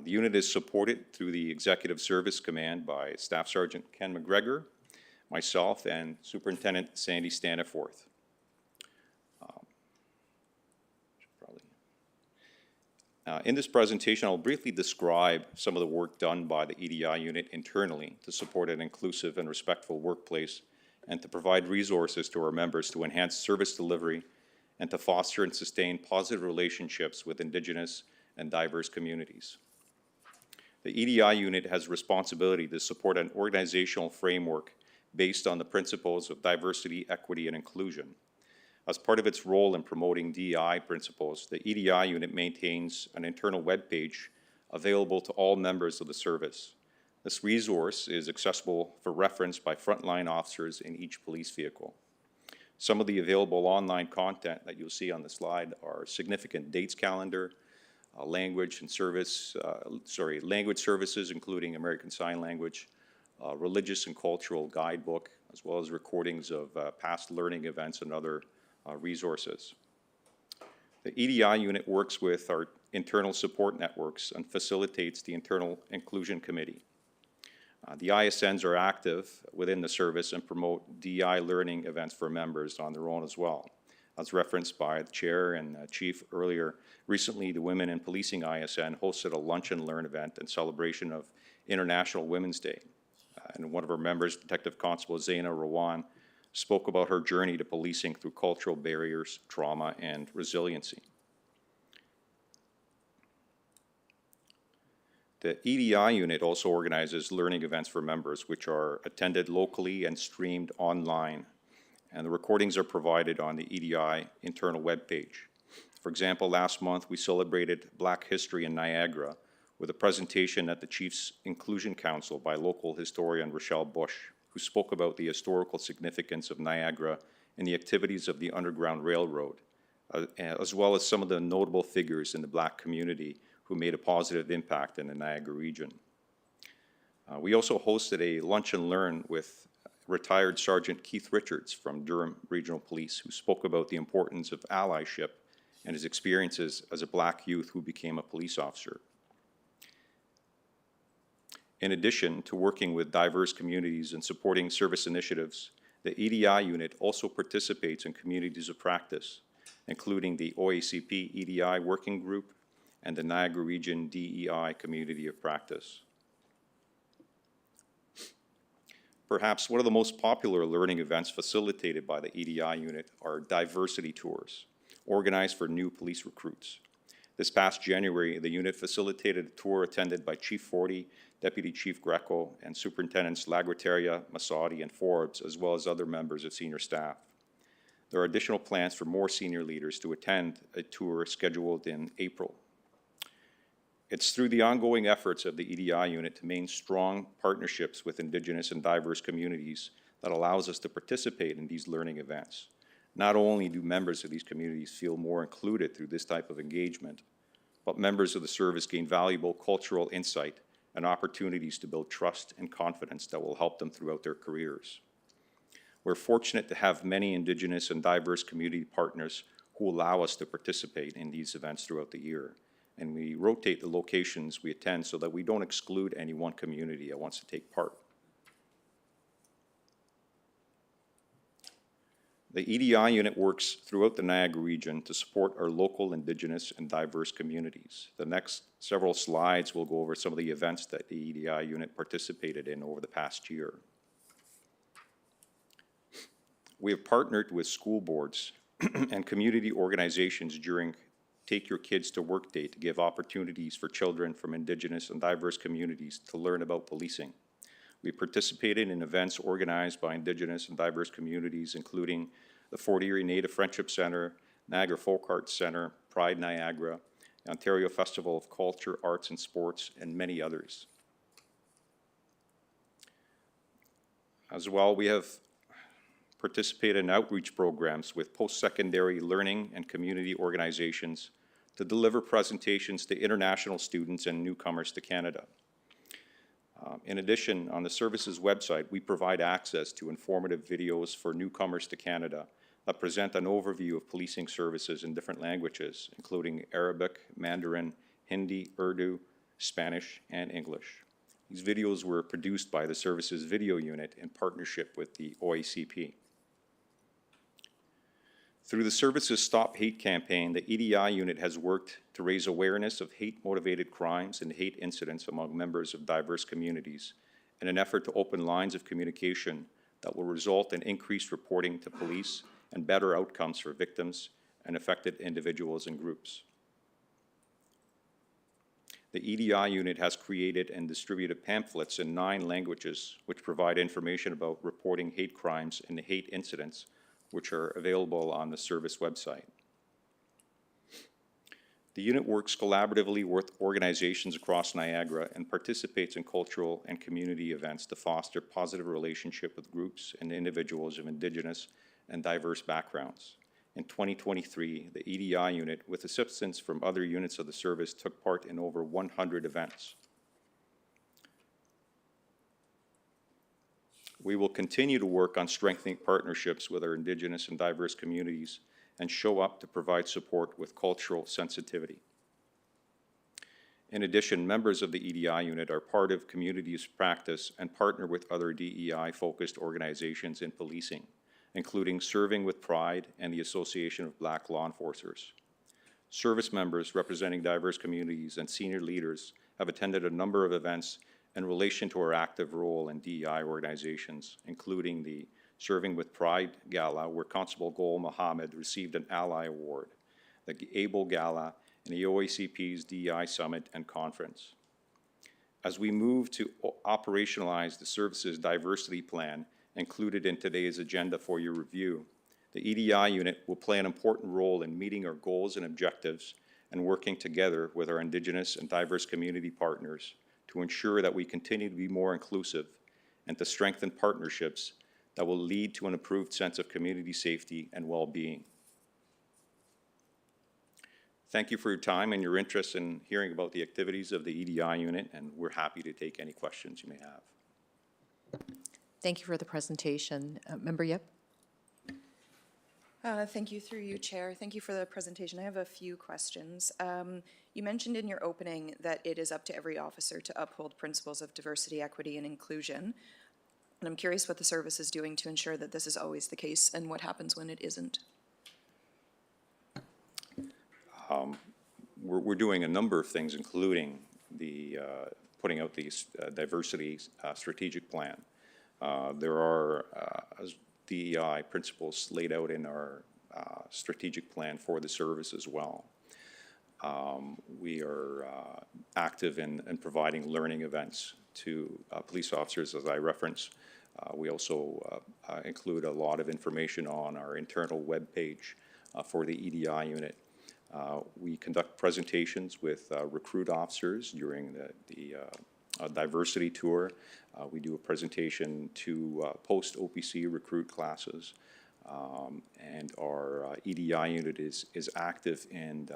The unit is supported through the Executive Service Command by Staff Sergeant Ken McGregor, myself, and Superintendent Sandy Staniforth. In this presentation, I'll briefly describe some of the work done by the EDI unit internally to support an inclusive and respectful workplace and to provide resources to our members to enhance service delivery and to foster and sustain positive relationships with Indigenous and diverse communities. The EDI unit has responsibility to support an organizational framework based on the principles of diversity, equity, and inclusion. As part of its role in promoting DEI principles, the EDI unit maintains an internal webpage available to all members of the service. This resource is accessible for reference by frontline officers in each police vehicle. Some of the available online content that you'll see on the slide are significant dates calendar, language services, including American Sign Language, religious and cultural guidebook, as well as recordings of past learning events and other resources. The EDI unit works with our internal support networks and facilitates the Internal Inclusion Committee. The ISNs are active within the service and promote DEI learning events for members on their own as well. As referenced by the Chair and Chief earlier, recently the Women in Policing ISN hosted a lunch and learn event in celebration of International Women's Day. And one of our members, Detective Constable Zaina Rawan, spoke about her journey to policing through cultural barriers, trauma, and resiliency. The EDI unit also organizes learning events for members, which are attended locally and streamed online, and the recordings are provided on the EDI internal webpage. For example, last month we celebrated Black History in Niagara with a presentation at the Chiefs Inclusion Council by local historian Rochelle Bush, who spoke about the historical significance of Niagara and the activities of the Underground Railroad, as well as some of the notable figures in the Black community who made a positive impact in the Niagara region. We also hosted a lunch and learn with retired Sergeant Keith Richards from Durham Regional Police, who spoke about the importance of allyship and his experiences as a Black youth who became a police officer. In addition to working with diverse communities and supporting service initiatives, the EDI unit also participates in communities of practice, including the OACP EDI Working Group and the Niagara Region DEI Community of Practice. Perhaps one of the most popular learning events facilitated by the EDI unit are diversity tours, organized for new police recruits. This past January, the unit facilitated a tour attended by Chief Forty, Deputy Chief Greco, and Superintendents Lagrateria, Massotti, and Forbes, as well as other members of senior staff. There are additional plans for more senior leaders to attend a tour scheduled in April. It's through the ongoing efforts of the EDI unit to maintain strong partnerships with Indigenous and diverse communities that allows us to participate in these learning events. Not only do members of these communities feel more included through this type of engagement, but members of the service gain valuable cultural insight and opportunities to build trust and confidence that will help them throughout their careers. We're fortunate to have many Indigenous and diverse community partners who allow us to participate in these events throughout the year. And we rotate the locations we attend so that we don't exclude any one community that wants to take part. The EDI unit works throughout the Niagara region to support our local Indigenous and diverse communities. The next several slides will go over some of the events that the EDI unit participated in over the past year. We have partnered with school boards and community organizations during Take Your Kids to Work Day to give opportunities for children from Indigenous and diverse communities to learn about policing. We participated in events organized by Indigenous and diverse communities, including the Fort Erie Native Friendship Center, Niagara Folk Arts Center, Pride Niagara, the Ontario Festival of Culture, Arts and Sports, and many others. As well, we have participated in outreach programs with post-secondary learning and community organizations to deliver presentations to international students and newcomers to Canada. In addition, on the service's website, we provide access to informative videos for newcomers to Canada that present an overview of policing services in different languages, including Arabic, Mandarin, Hindi, Urdu, Spanish, and English. These videos were produced by the service's video unit in partnership with the OACP. Through the service's Stop Hate campaign, the EDI unit has worked to raise awareness of hate-motivated crimes and hate incidents among members of diverse communities in an effort to open lines of communication that will result in increased reporting to police and better outcomes for victims and affected individuals and groups. The EDI unit has created and distributed pamphlets in 9 languages which provide information about reporting hate crimes and hate incidents, which are available on the service website. The unit works collaboratively with organizations across Niagara and participates in cultural and community events to foster positive relationship with groups and individuals of Indigenous and diverse backgrounds. In 2023, the EDI unit, with assistance from other units of the service, took part in over 100 events. We will continue to work on strengthening partnerships with our Indigenous and diverse communities and show up to provide support with cultural sensitivity. In addition, members of the EDI unit are part of communities practice and partner with other DEI-focused organizations in policing, including Serving with Pride and the Association of Black Law Enforcers. Service members representing diverse communities and senior leaders have attended a number of events in relation to our active role in DEI organizations, including the Serving with Pride Gala, where Constable Gol Mohammed received an Ally Award, the ABLE Gala, and the OACP's DEI Summit and Conference. As we move to operationalize the service's diversity plan included in today's agenda for your review, the EDI unit will play an important role in meeting our goals and objectives and working together with our Indigenous and diverse community partners to ensure that we continue to be more inclusive and to strengthen partnerships that will lead to an improved sense of community safety and well-being. Thank you for your time and your interest in hearing about the activities of the EDI unit, and we're happy to take any questions you may have. Thank you for the presentation. Member Yip? Thank you, through you, Chair. Thank you for the presentation. I have a few questions. You mentioned in your opening that it is up to every officer to uphold principles of diversity, equity, and inclusion. And I'm curious what the service is doing to ensure that this is always the case and what happens when it isn't. We're doing a number of things, including the putting out the diversity strategic plan. There are DEI principles laid out in our strategic plan for the service as well. We are active in providing learning events to police officers, as I referenced. We also include a lot of information on our internal webpage for the EDI unit. We conduct presentations with recruit officers during the diversity tour. We do a presentation to post-OPC recruit classes. And our EDI unit is active in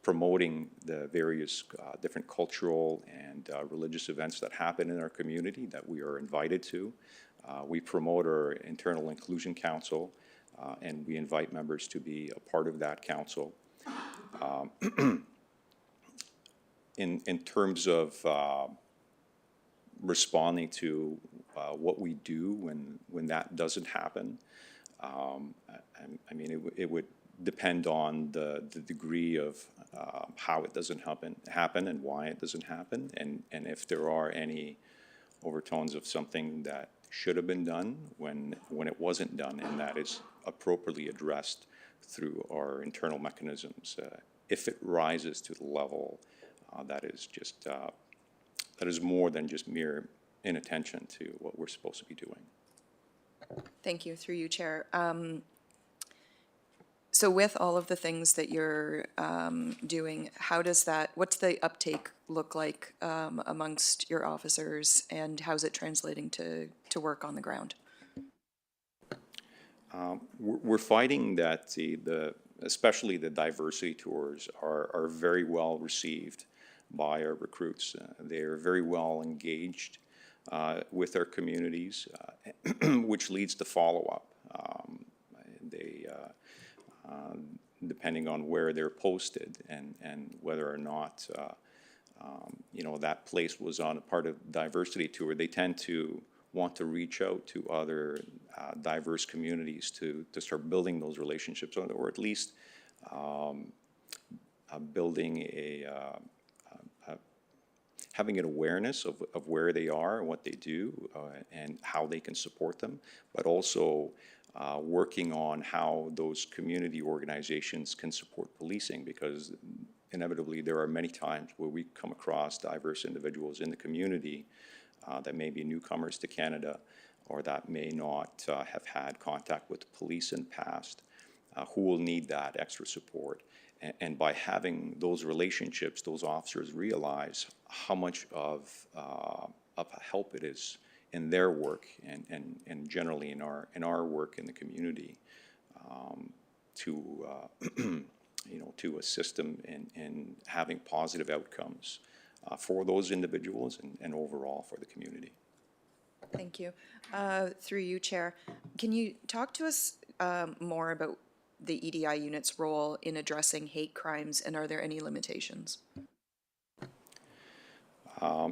promoting the various different cultural and religious events that happen in our community that we are invited to. We promote our internal inclusion council, and we invite members to be a part of that council. In terms of responding to what we do when that doesn't happen, I mean, it would depend on the degree of how it doesn't happen and why it doesn't happen, and if there are any overtones of something that should have been done when it wasn't done, and that is appropriately addressed through our internal mechanisms. If it rises to the level that is just that is more than just mere inattention to what we're supposed to be doing. Thank you, through you, Chair. So with all of the things that you're doing, what's the uptake look like amongst your officers, and how's it translating to work on the ground? We're finding that especially the diversity tours are very well received by our recruits. They're very well engaged with our communities, which leads to follow-up. Depending on where they're posted and whether or not that place was on a part of diversity tour, they tend to want to reach out to other diverse communities to start building those relationships, or at least building having an awareness of where they are and what they do and how they can support them, but also working on how those community organizations can support policing, because inevitably there are many times where we come across diverse individuals in the community that may be newcomers to Canada, or that may not have had contact with the police in the past, who will need that extra support. And by having those relationships, those officers realize how much of a help it is in their work and generally in our work in the community to to assist them in having positive outcomes for those individuals and overall for the community. Thank you. Through you, Chair, can you talk to us more about the EDI unit's role in addressing hate crimes, and are there any limitations?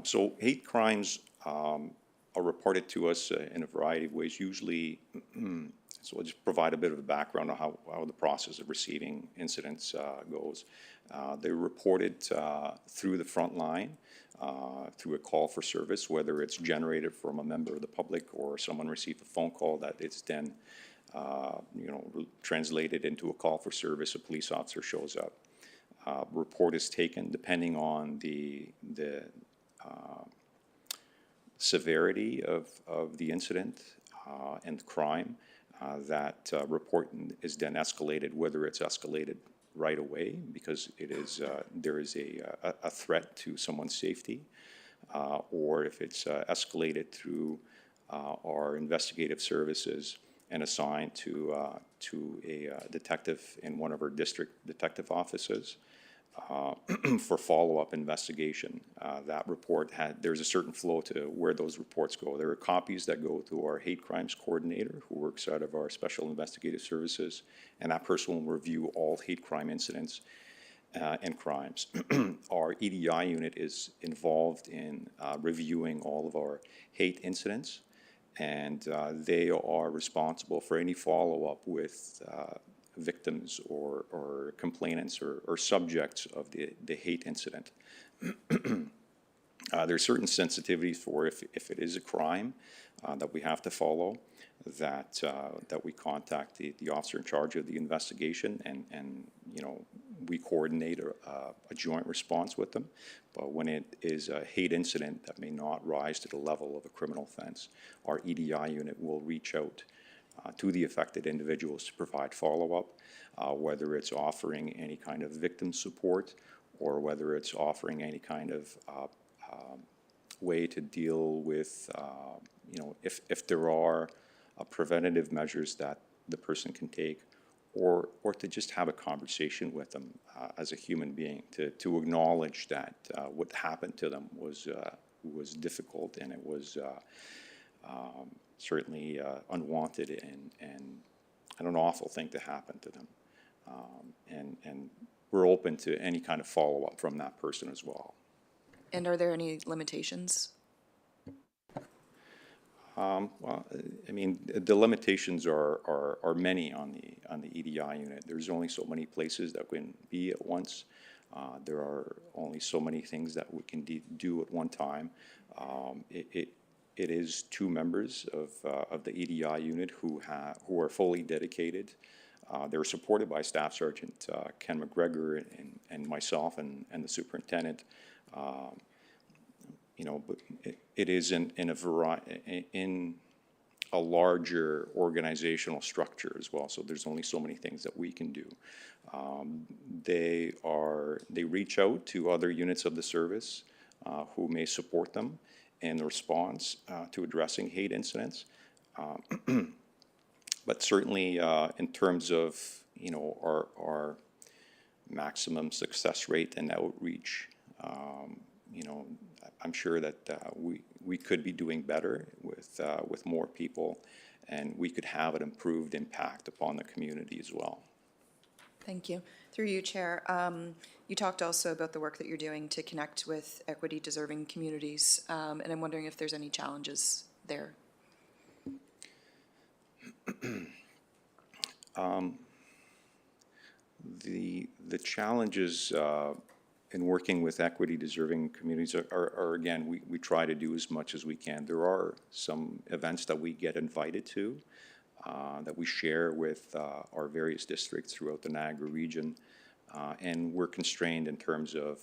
So hate crimes are reported to us in a variety of ways, usually So I'll just provide a bit of a background on how the process of receiving incidents goes. They're reported through the front line, through a call for service, whether it's generated from a member of the public or someone received a phone call that it's then translated into a call for service. A police officer shows up. Report is taken depending on the severity of the incident and the crime. That report is then escalated, whether it's escalated right away because there is a threat to someone's safety, or if it's escalated through our investigative services and assigned to a detective in one of our district detective offices for follow-up investigation. That report there's a certain flow to where those reports go. There are copies that go to our hate crimes coordinator who works out of our special investigative services, and that person will review all hate crime incidents and crimes. Our EDI unit is involved in reviewing all of our hate incidents, and they are responsible for any follow-up with victims or complainants or subjects of the hate incident. There are certain sensitivities for if it is a crime that we have to follow, that we contact the officer in charge of the investigation, and we coordinate a joint response with them. But when it is a hate incident that may not rise to the level of a criminal offense, our EDI unit will reach out to the affected individuals to provide follow-up, whether it's offering any kind of victim support or whether it's offering any kind of way to deal with, if there are preventative measures that the person can take, or to just have a conversation with them as a human being, to acknowledge that what happened to them was difficult, and it was certainly unwanted and an awful thing to happen to them. And we're open to any kind of follow-up from that person as well. And are there any limitations? Well, I mean, the limitations are many on the EDI unit. There's only so many places that we can be at once. There are only so many things that we can do at one time. It is 2 members of the EDI unit who are fully dedicated. They're supported by Staff Sergeant Ken McGregor and myself and the superintendent. But it is in a larger organizational structure as well. So there's only so many things that we can do. They reach out to other units of the service who may support them in the response to addressing hate incidents. But certainly in terms of our maximum success rate and outreach, I'm sure that we could be doing better with more people, and we could have an improved impact upon the community as well. Thank you. Through you, Chair. You talked also about the work that you're doing to connect with equity-deserving communities, and I'm wondering if there's any challenges there. The challenges in working with equity-deserving communities are again, we try to do as much as we can. There are some events that we get invited to that we share with our various districts throughout the Niagara region, and we're constrained in terms of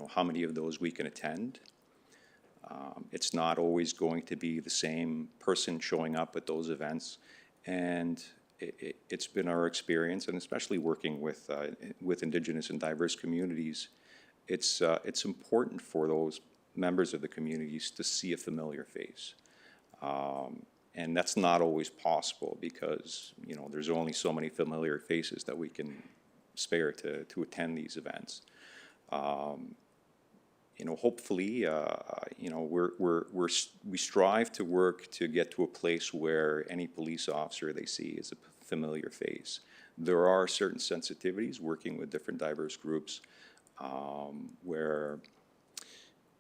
how many of those we can attend. It's not always going to be the same person showing up at those events, and it's been our experience, and especially working with Indigenous and diverse communities, it's important for those members of the communities to see a familiar face. And that's not always possible because, there's only so many familiar faces that we can spare to attend these events. Hopefully, we strive to work to get to a place where any police officer they see is a familiar face. There are certain sensitivities working with different diverse groups where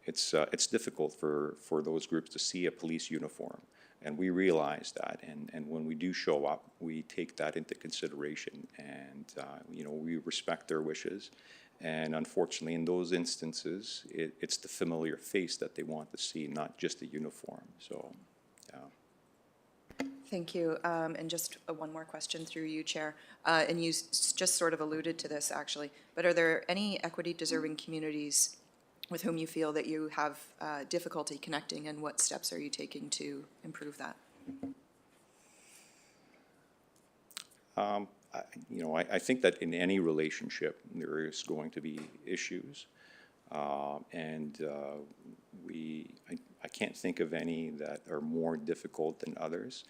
it's difficult for those groups to see a police uniform. And we realize that, and when we do show up, we take that into consideration, and, you know, we respect their wishes. And unfortunately, in those instances, it's the familiar face that they want to see, not just the uniform, so, yeah. Thank you. And just one more question through you, Chair. And you just sort of alluded to this, actually, but are there any equity-deserving communities with whom you feel that you have difficulty connecting, and what steps are you taking to improve that? You know, I think that in any relationship, there is going to be issues. I can't think of any that are more difficult than others.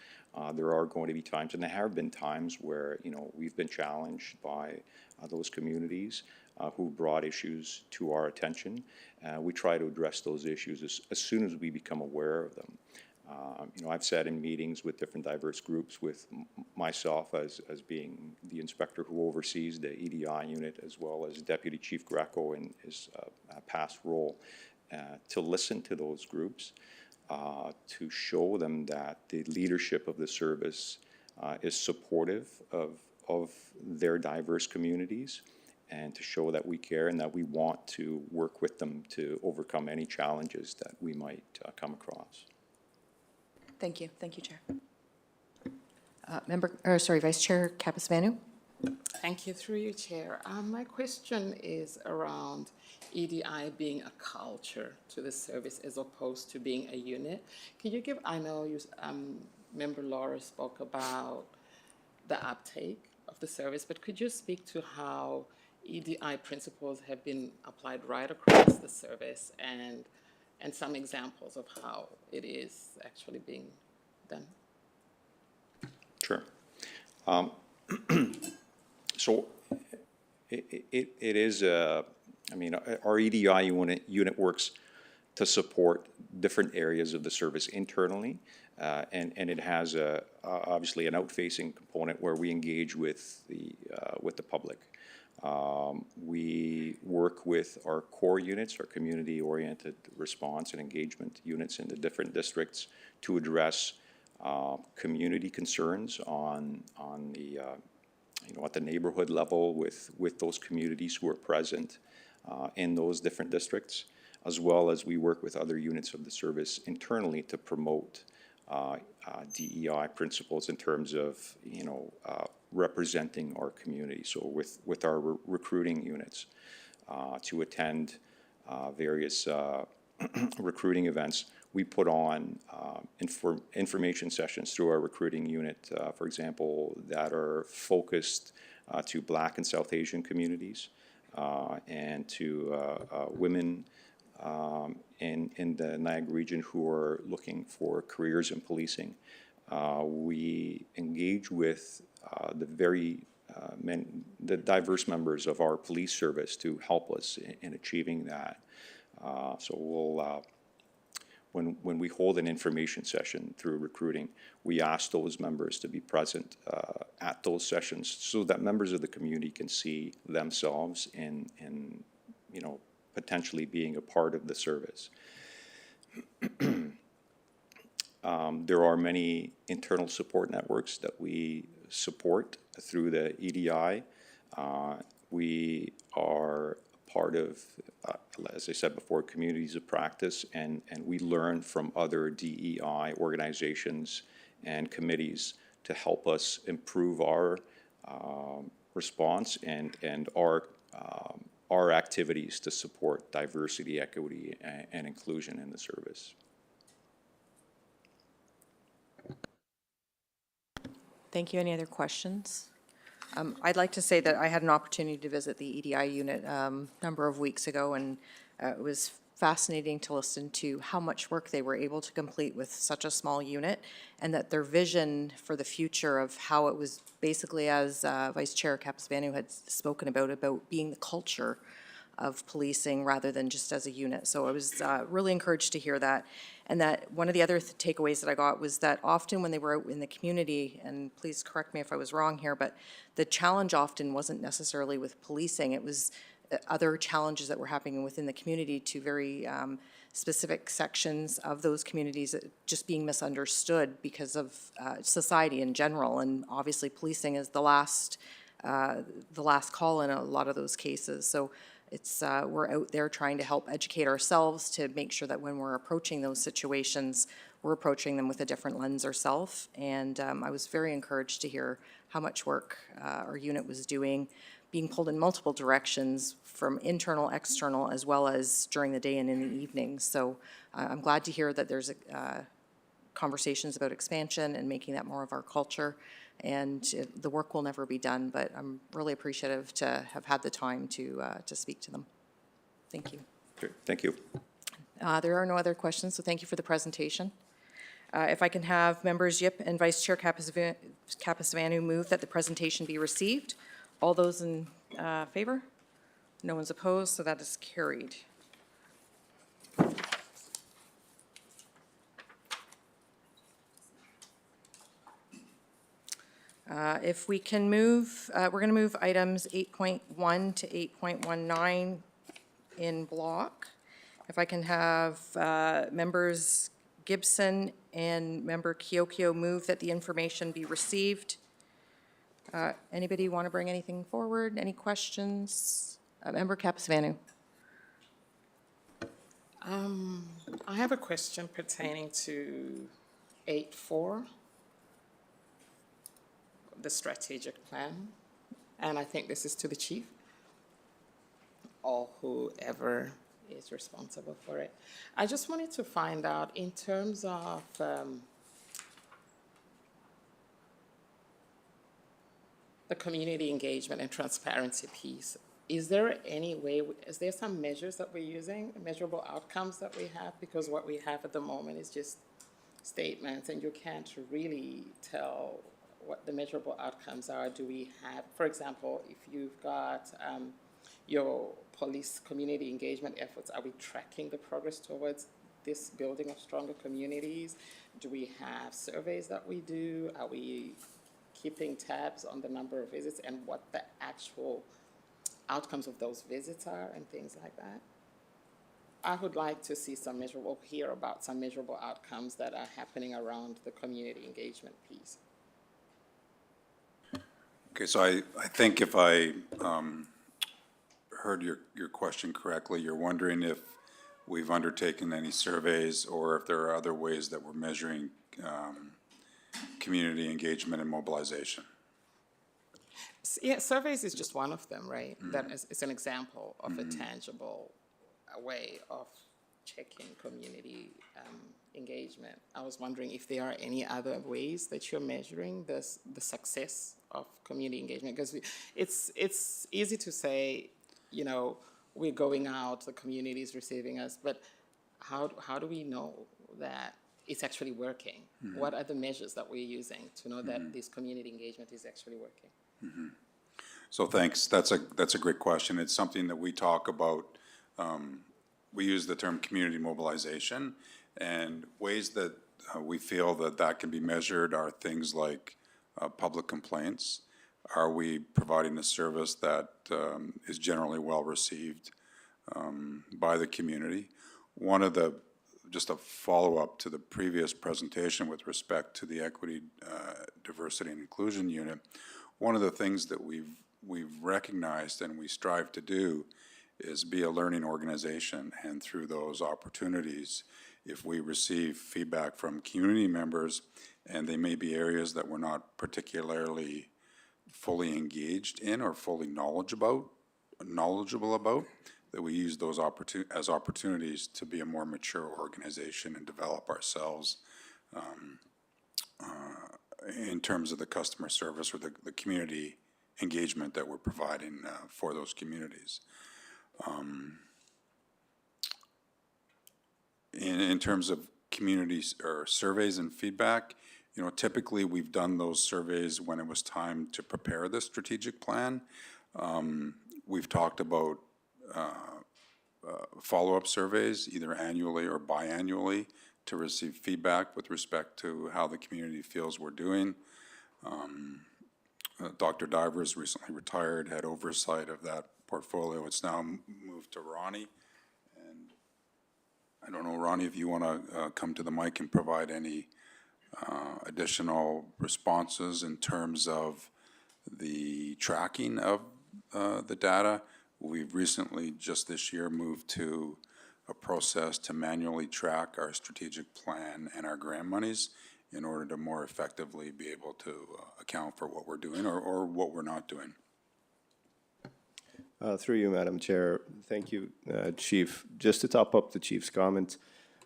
There are going to be times, and there have been times where, you know, we've been challenged by those communities who brought issues to our attention. We try to address those issues as soon as we become aware of them. You know, I've sat in meetings with different diverse groups, with myself as being the inspector who oversees the EDI unit, as well as Deputy Chief Greco in his past role, to listen to those groups, to show them that the leadership of the service is supportive of their diverse communities, and to show that we care and that we want to work with them to overcome any challenges that we might come across. Thank you. Thank you, Chair. Vice Chair Kapasvanu? Thank you, through you, Chair. My question is around EDI being a culture to the service as opposed to being a unit. Can you give, I know you, Member Laura spoke about the uptake of the service, but could you speak to how EDI principles have been applied right across the service, and some examples of how it is actually being done? Sure. So it is, I mean, our EDI unit works to support different areas of the service internally, and it has obviously an out-facing component where we engage with the public. We work with our core units, our community-oriented response and engagement units in the different districts to address community concerns on the you know, at the neighborhood level with those communities who are present in those different districts, as well as we work with other units of the service internally to promote DEI principles in terms of, you know, representing our community. So with our recruiting units to attend various recruiting events, we put on information sessions through our recruiting unit, for example, that are focused to Black and South Asian communities and to women in the Niagara region who are looking for careers in policing. We engage with the diverse members of our police service to help us in achieving that. So we'll, when we hold an information session through recruiting, we ask those members to be present at those sessions so that members of the community can see themselves in you know, potentially being a part of the service. There are many internal support networks that we support through the EDI. We are part of, as I said before, communities of practice, and we learn from other DEI organizations and committees to help us improve our response and our activities to support diversity, equity, and inclusion in the service. Thank you. Any other questions? I'd like to say that I had an opportunity to visit the EDI unit a number of weeks ago, and it was fascinating to listen to how much work they were able to complete with such a small unit, and that their vision for the future of how it was basically, as Vice Chair Kapasvanu had spoken about being the culture of policing rather than just as a unit. So I was really encouraged to hear that. And that one of the other takeaways that I got was that often when they were out in the community, and please correct me if I was wrong here, but the challenge often wasn't necessarily with policing. It was other challenges that were happening within the community to very specific sections of those communities just being misunderstood because of society in general. And obviously, policing is the last call in a lot of those cases. So it's, we're out there trying to help educate ourselves to make sure that when we're approaching those situations, we're approaching them with a different lens ourselves. And I was very encouraged to hear how much work our unit was doing, being pulled in multiple directions from internal, external, as well as during the day and in the evenings. So I'm glad to hear that there's conversations about expansion and making that more of our culture. And the work will never be done, but I'm really appreciative to have had the time to speak to them. Thank you. Great, thank you. There are no other questions, so thank you for the presentation. If I can have members Yip and Vice Chair Capasvanu move that the presentation be received. All those in favor? No one's opposed, so that is carried. If we can move, we're going to move items 8.1 to 8.19 in block. If I can have members Gibson and member Kiokio move that the information be received. Anybody want to bring anything forward? Any questions? Member Capasvanu. I have a question pertaining to 8.4, the strategic plan, and I think this is to the chief or whoever is responsible for it. I just wanted to find out in terms of the community engagement and transparency piece. Is there any way, is there some measures that we're using, measurable outcomes that we have? Because what we have at the moment is just statements, and you can't really tell what the measurable outcomes are. Do we have, for example, if you've got your police community engagement efforts, are we tracking the progress towards this building of stronger communities? Do we have surveys that we do? Are we keeping tabs on the number of visits and what the actual outcomes of those visits are and things like that? I would like to see some measurable, hear about some measurable outcomes that are happening around the community engagement piece. Okay, so I think if I heard your question correctly, you're wondering if we've undertaken any surveys or if there are other ways that we're measuring community engagement and mobilization. Yeah, surveys is just one of them, right? That is an example of a tangible way of checking community engagement. I was wondering if there are any other ways that you're measuring the success of community engagement, because it's easy to say, you know, we're going out, the community is receiving us, but how do we know that it's actually working? What are the measures that we're using to know that this community engagement is actually working? So thanks. That's a great question. It's something that we talk about. We use the term community mobilization, and ways that we feel that can be measured are things like public complaints. Are we providing a service that is generally well received by the community? Just a follow-up to the previous presentation with respect to the Equity, Diversity, and Inclusion Unit, one of the things that we've recognized and we strive to do is be a learning organization, and through those opportunities, if we receive feedback from community members, and they may be areas that we're not particularly fully engaged in or fully knowledgeable about, that we use those as opportunities to be a more mature organization and develop ourselves in terms of the customer service or the community engagement that we're providing for those communities. In terms of communities or surveys and feedback, you know, typically we've done those surveys when it was time to prepare the strategic plan. We've talked about follow-up surveys, either annually or biannually, to receive feedback with respect to how the community feels we're doing. Dr. Divers recently retired, had oversight of portfolio. It's now moved to Ronnie. And I don't know, Ronnie, if you want to come to the mic and provide any additional responses in terms of the tracking of the data. We've recently, just this year, moved to a process to manually track our strategic plan and our grant monies in order to more effectively be able to account for what we're doing or what we're not doing. Through you, Madam Chair. Thank you, Chief. Just to top up the Chief's comments,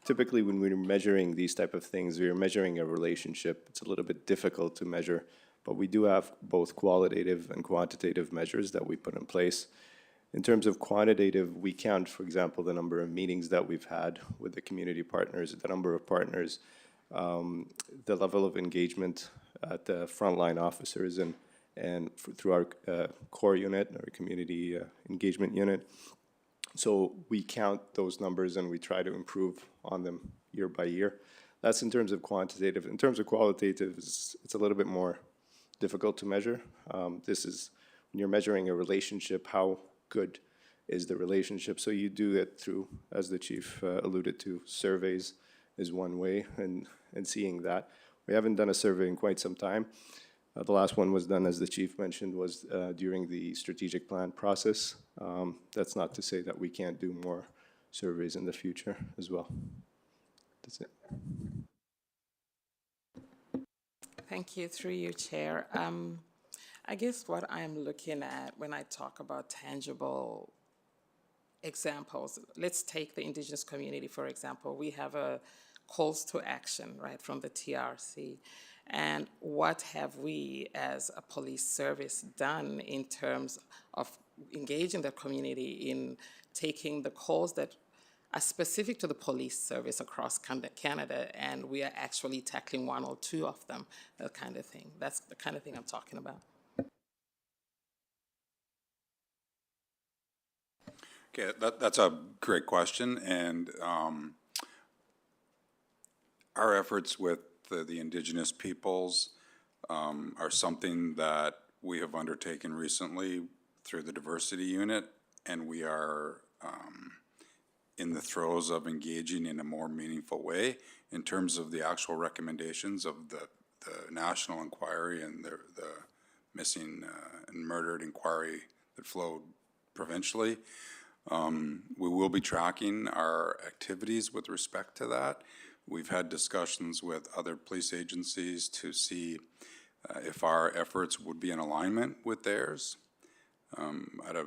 typically when we're measuring these type of things, we're measuring a relationship. It's a little bit difficult to measure, but we do have both qualitative and quantitative measures that we put in place. In terms of quantitative, we count, for example, the number of meetings that we've had with the community partners, the number of partners, the level of engagement at the frontline officers and through our core unit, our community engagement unit. So we count those numbers and we try to improve on them year by year. That's in terms of quantitative. In terms of qualitative, it's a little bit more difficult to measure. This is when you're measuring a relationship, how good is the relationship? So you do it through, as the Chief alluded to, surveys is one way, and seeing that. We haven't done a survey in quite some time. The last one was done, as the Chief mentioned, was during the strategic plan process. That's not to say that we can't do more surveys in the future as well. That's it. Thank you, through you, Chair. I guess what I'm looking at when I talk about tangible examples, let's take the Indigenous community, for example. We have a calls to action, right, from the TRC. And what have we as a police service done in terms of engaging the community in taking the calls that are specific to the police service across Canada, and we are actually tackling one or two of them, that kind of thing. That's the kind of thing I'm talking about. Okay, that's a great question, and our efforts with the Indigenous peoples are something that we have undertaken recently through the diversity unit, and we are in the throes of engaging in a more meaningful way in terms of the actual recommendations of the national inquiry and the missing and murdered inquiry that flowed provincially. We will be tracking our activities with respect to that. We've had discussions with other police agencies to see if our efforts would be in alignment with theirs at a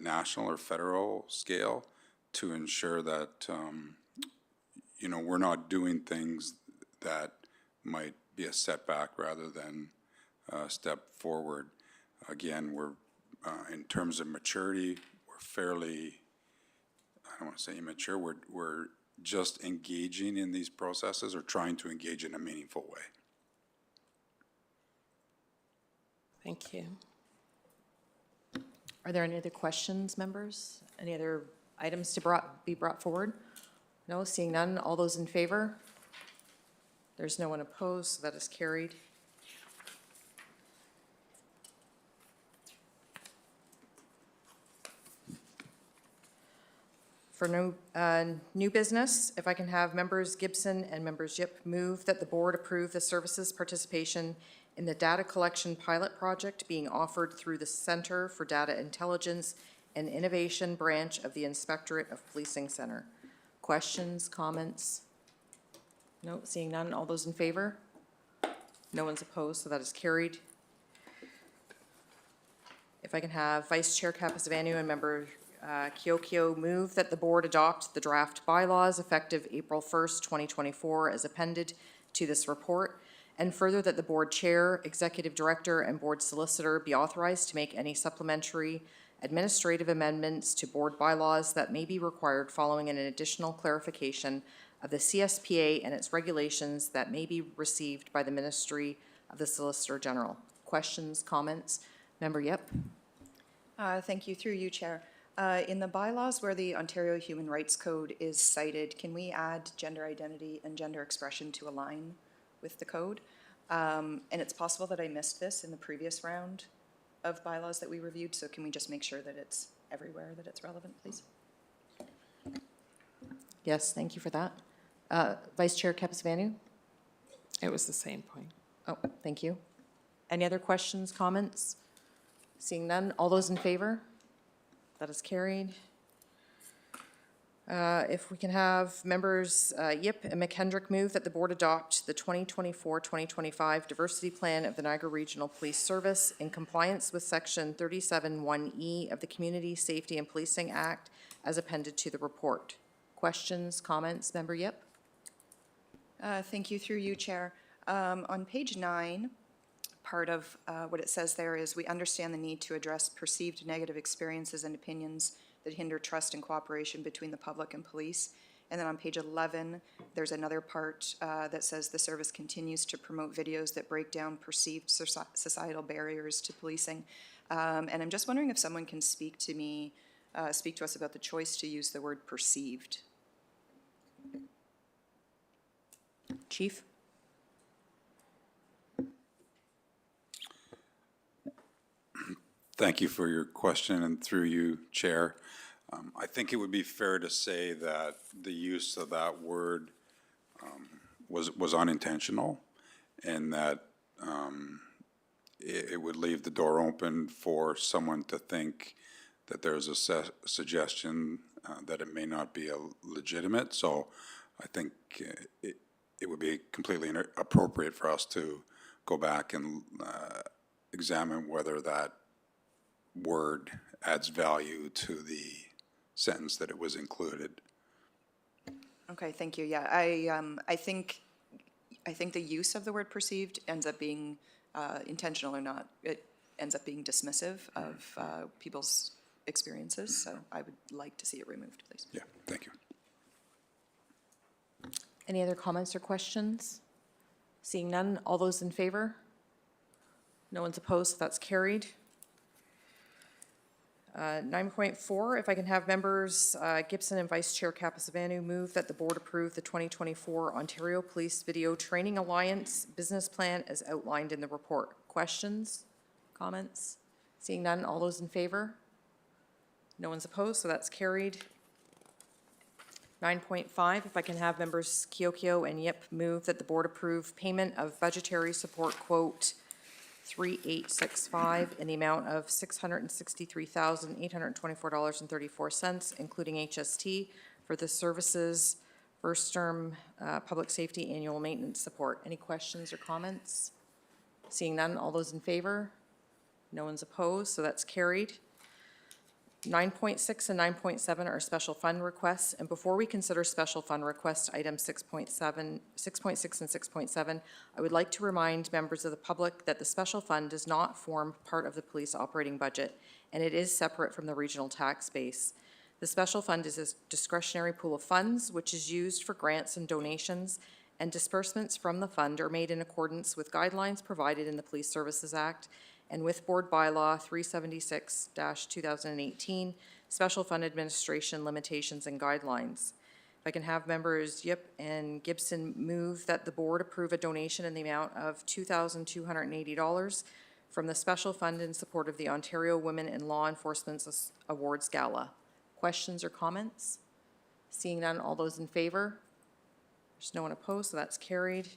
national or federal scale to ensure that, we're not doing things that might be a setback rather than a step forward. Again, we're, in terms of maturity, we're fairly, I don't want to say immature, we're just engaging in these processes or trying to engage in a meaningful way. Thank you. Are there any other questions, members? Any other items to be brought forward? No, seeing none. All those in favor? There's no one opposed, so that is carried. For new business, if I can have members Gibson and members Yip move that the board approve the services participation in the data collection pilot project being offered through the Center for Data Intelligence and Innovation branch of the Inspectorate of Policing Center. Questions, comments? No, seeing none. All those in favor? No one's opposed, so that is carried. If I can have Vice Chair Capizavanu and Member Kiokio move that the board adopt the draft bylaws effective April 1st, 2024 as appended to this report, and further that the board chair, executive director, and board solicitor be authorized to make any supplementary administrative amendments to board bylaws that may be required following an additional clarification of the CSPA and its regulations that may be received by the Ministry of the Solicitor General. Questions, comments? Member Yip. Thank you. Through you, Chair. In the bylaws where the Ontario Human Rights Code is cited, can we add gender identity and gender expression to align with the code? And it's possible that I missed this in the previous round. of bylaws that we reviewed, so can we just make sure that it's everywhere, that it's relevant, please? Yes, thank you for that. Vice Chair Capizvanu? It was the same point. Oh, thank you. Any other questions, comments? Seeing none, all those in favor? That is carried. If we can have members Yip and McKendrick move that the board adopt the 2024-2025 diversity plan of the Niagara Regional Police Service in compliance with section 37(1)E of the Community Safety and Policing Act as appended to the report. Questions, comments, member Yip? Thank you, through you, Chair. On page 9, part of what it says there is, we understand the need to address perceived negative experiences and opinions that hinder trust and cooperation between the public and police. And then on page 11, there's another part that says the service continues to promote videos that break down perceived societal barriers to policing. And I'm just wondering if someone can speak to us about the choice to use the word perceived. Chief? Thank you for your question, and through you, Chair. I think it would be fair to say that the use of that word was unintentional, and that it would leave the door open for someone to think that there's a suggestion that it may not be legitimate. So I think it would be completely inappropriate for us to go back and examine whether that word adds value to the sentence that it was included. Okay, thank you. Yeah, I think the use of the word perceived ends up being intentional or not. It ends up being dismissive of people's experiences. So I would like to see it removed, please. Yeah, thank you. Any other comments or questions? Seeing none, all those in favor? No one's opposed, so that's carried. 9.4, if I can have members Gibson and Vice Chair Capizvanu move that the board approve the 2024 Ontario Police Video Training Alliance business plan as outlined in the report. Questions? Comments? Seeing none, all those in favor? No one's opposed, so that's carried. 9.5, if I can have members Kiokio and Yip move that the board approve payment of budgetary support quote 3865 in the amount of $663,824.34, including HST, for the services first term public safety annual maintenance support. Any questions or comments? Seeing none, all those in favor? No one's opposed, so that's carried. 9.6 and 9.7 are special fund requests, and before we consider special fund request items 6.6 and 6.7, I would like to remind members of the public that the special fund does not form part of the police operating budget, and it is separate from the regional tax base. The special fund is a discretionary pool of funds which is used for grants and donations, and disbursements from the fund are made in accordance with guidelines provided in the Police Services Act and with Board Bylaw 376-2018, Special Fund Administration Limitations and Guidelines. If I can have members Yip and Gibson move that the board approve a donation in the amount of $2,280 from the Special Fund in support of the Ontario Women in Law Enforcement Awards Gala. Questions or comments? Seeing none, all those in favor? There's no one opposed, so that's carried.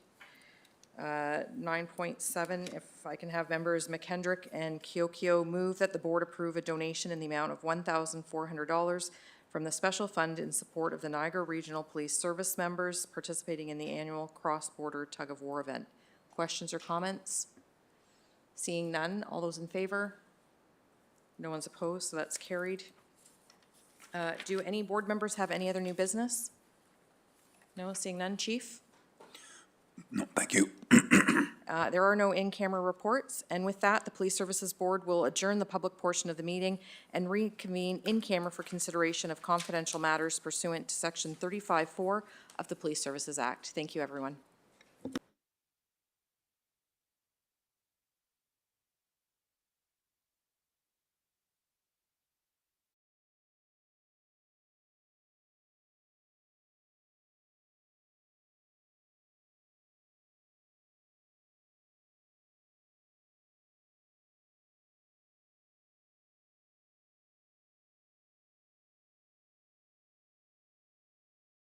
9.7, if I can have members McKendrick and Kiokio move that the board approve a donation in the amount of $1,400 from the special fund in support of the Niagara Regional Police Service members participating in the annual cross-border tug-of-war event. Questions or comments? Seeing none, all those in favor? No one's opposed, so that's carried. Do any board members have any other new business? No, seeing none. Chief? No, thank you. There are no in-camera reports, and with that, the Police Services Board will adjourn the public portion of the meeting and reconvene in camera for consideration of confidential matters pursuant to Section 35(4) of the Police Services Act. Thank you, everyone.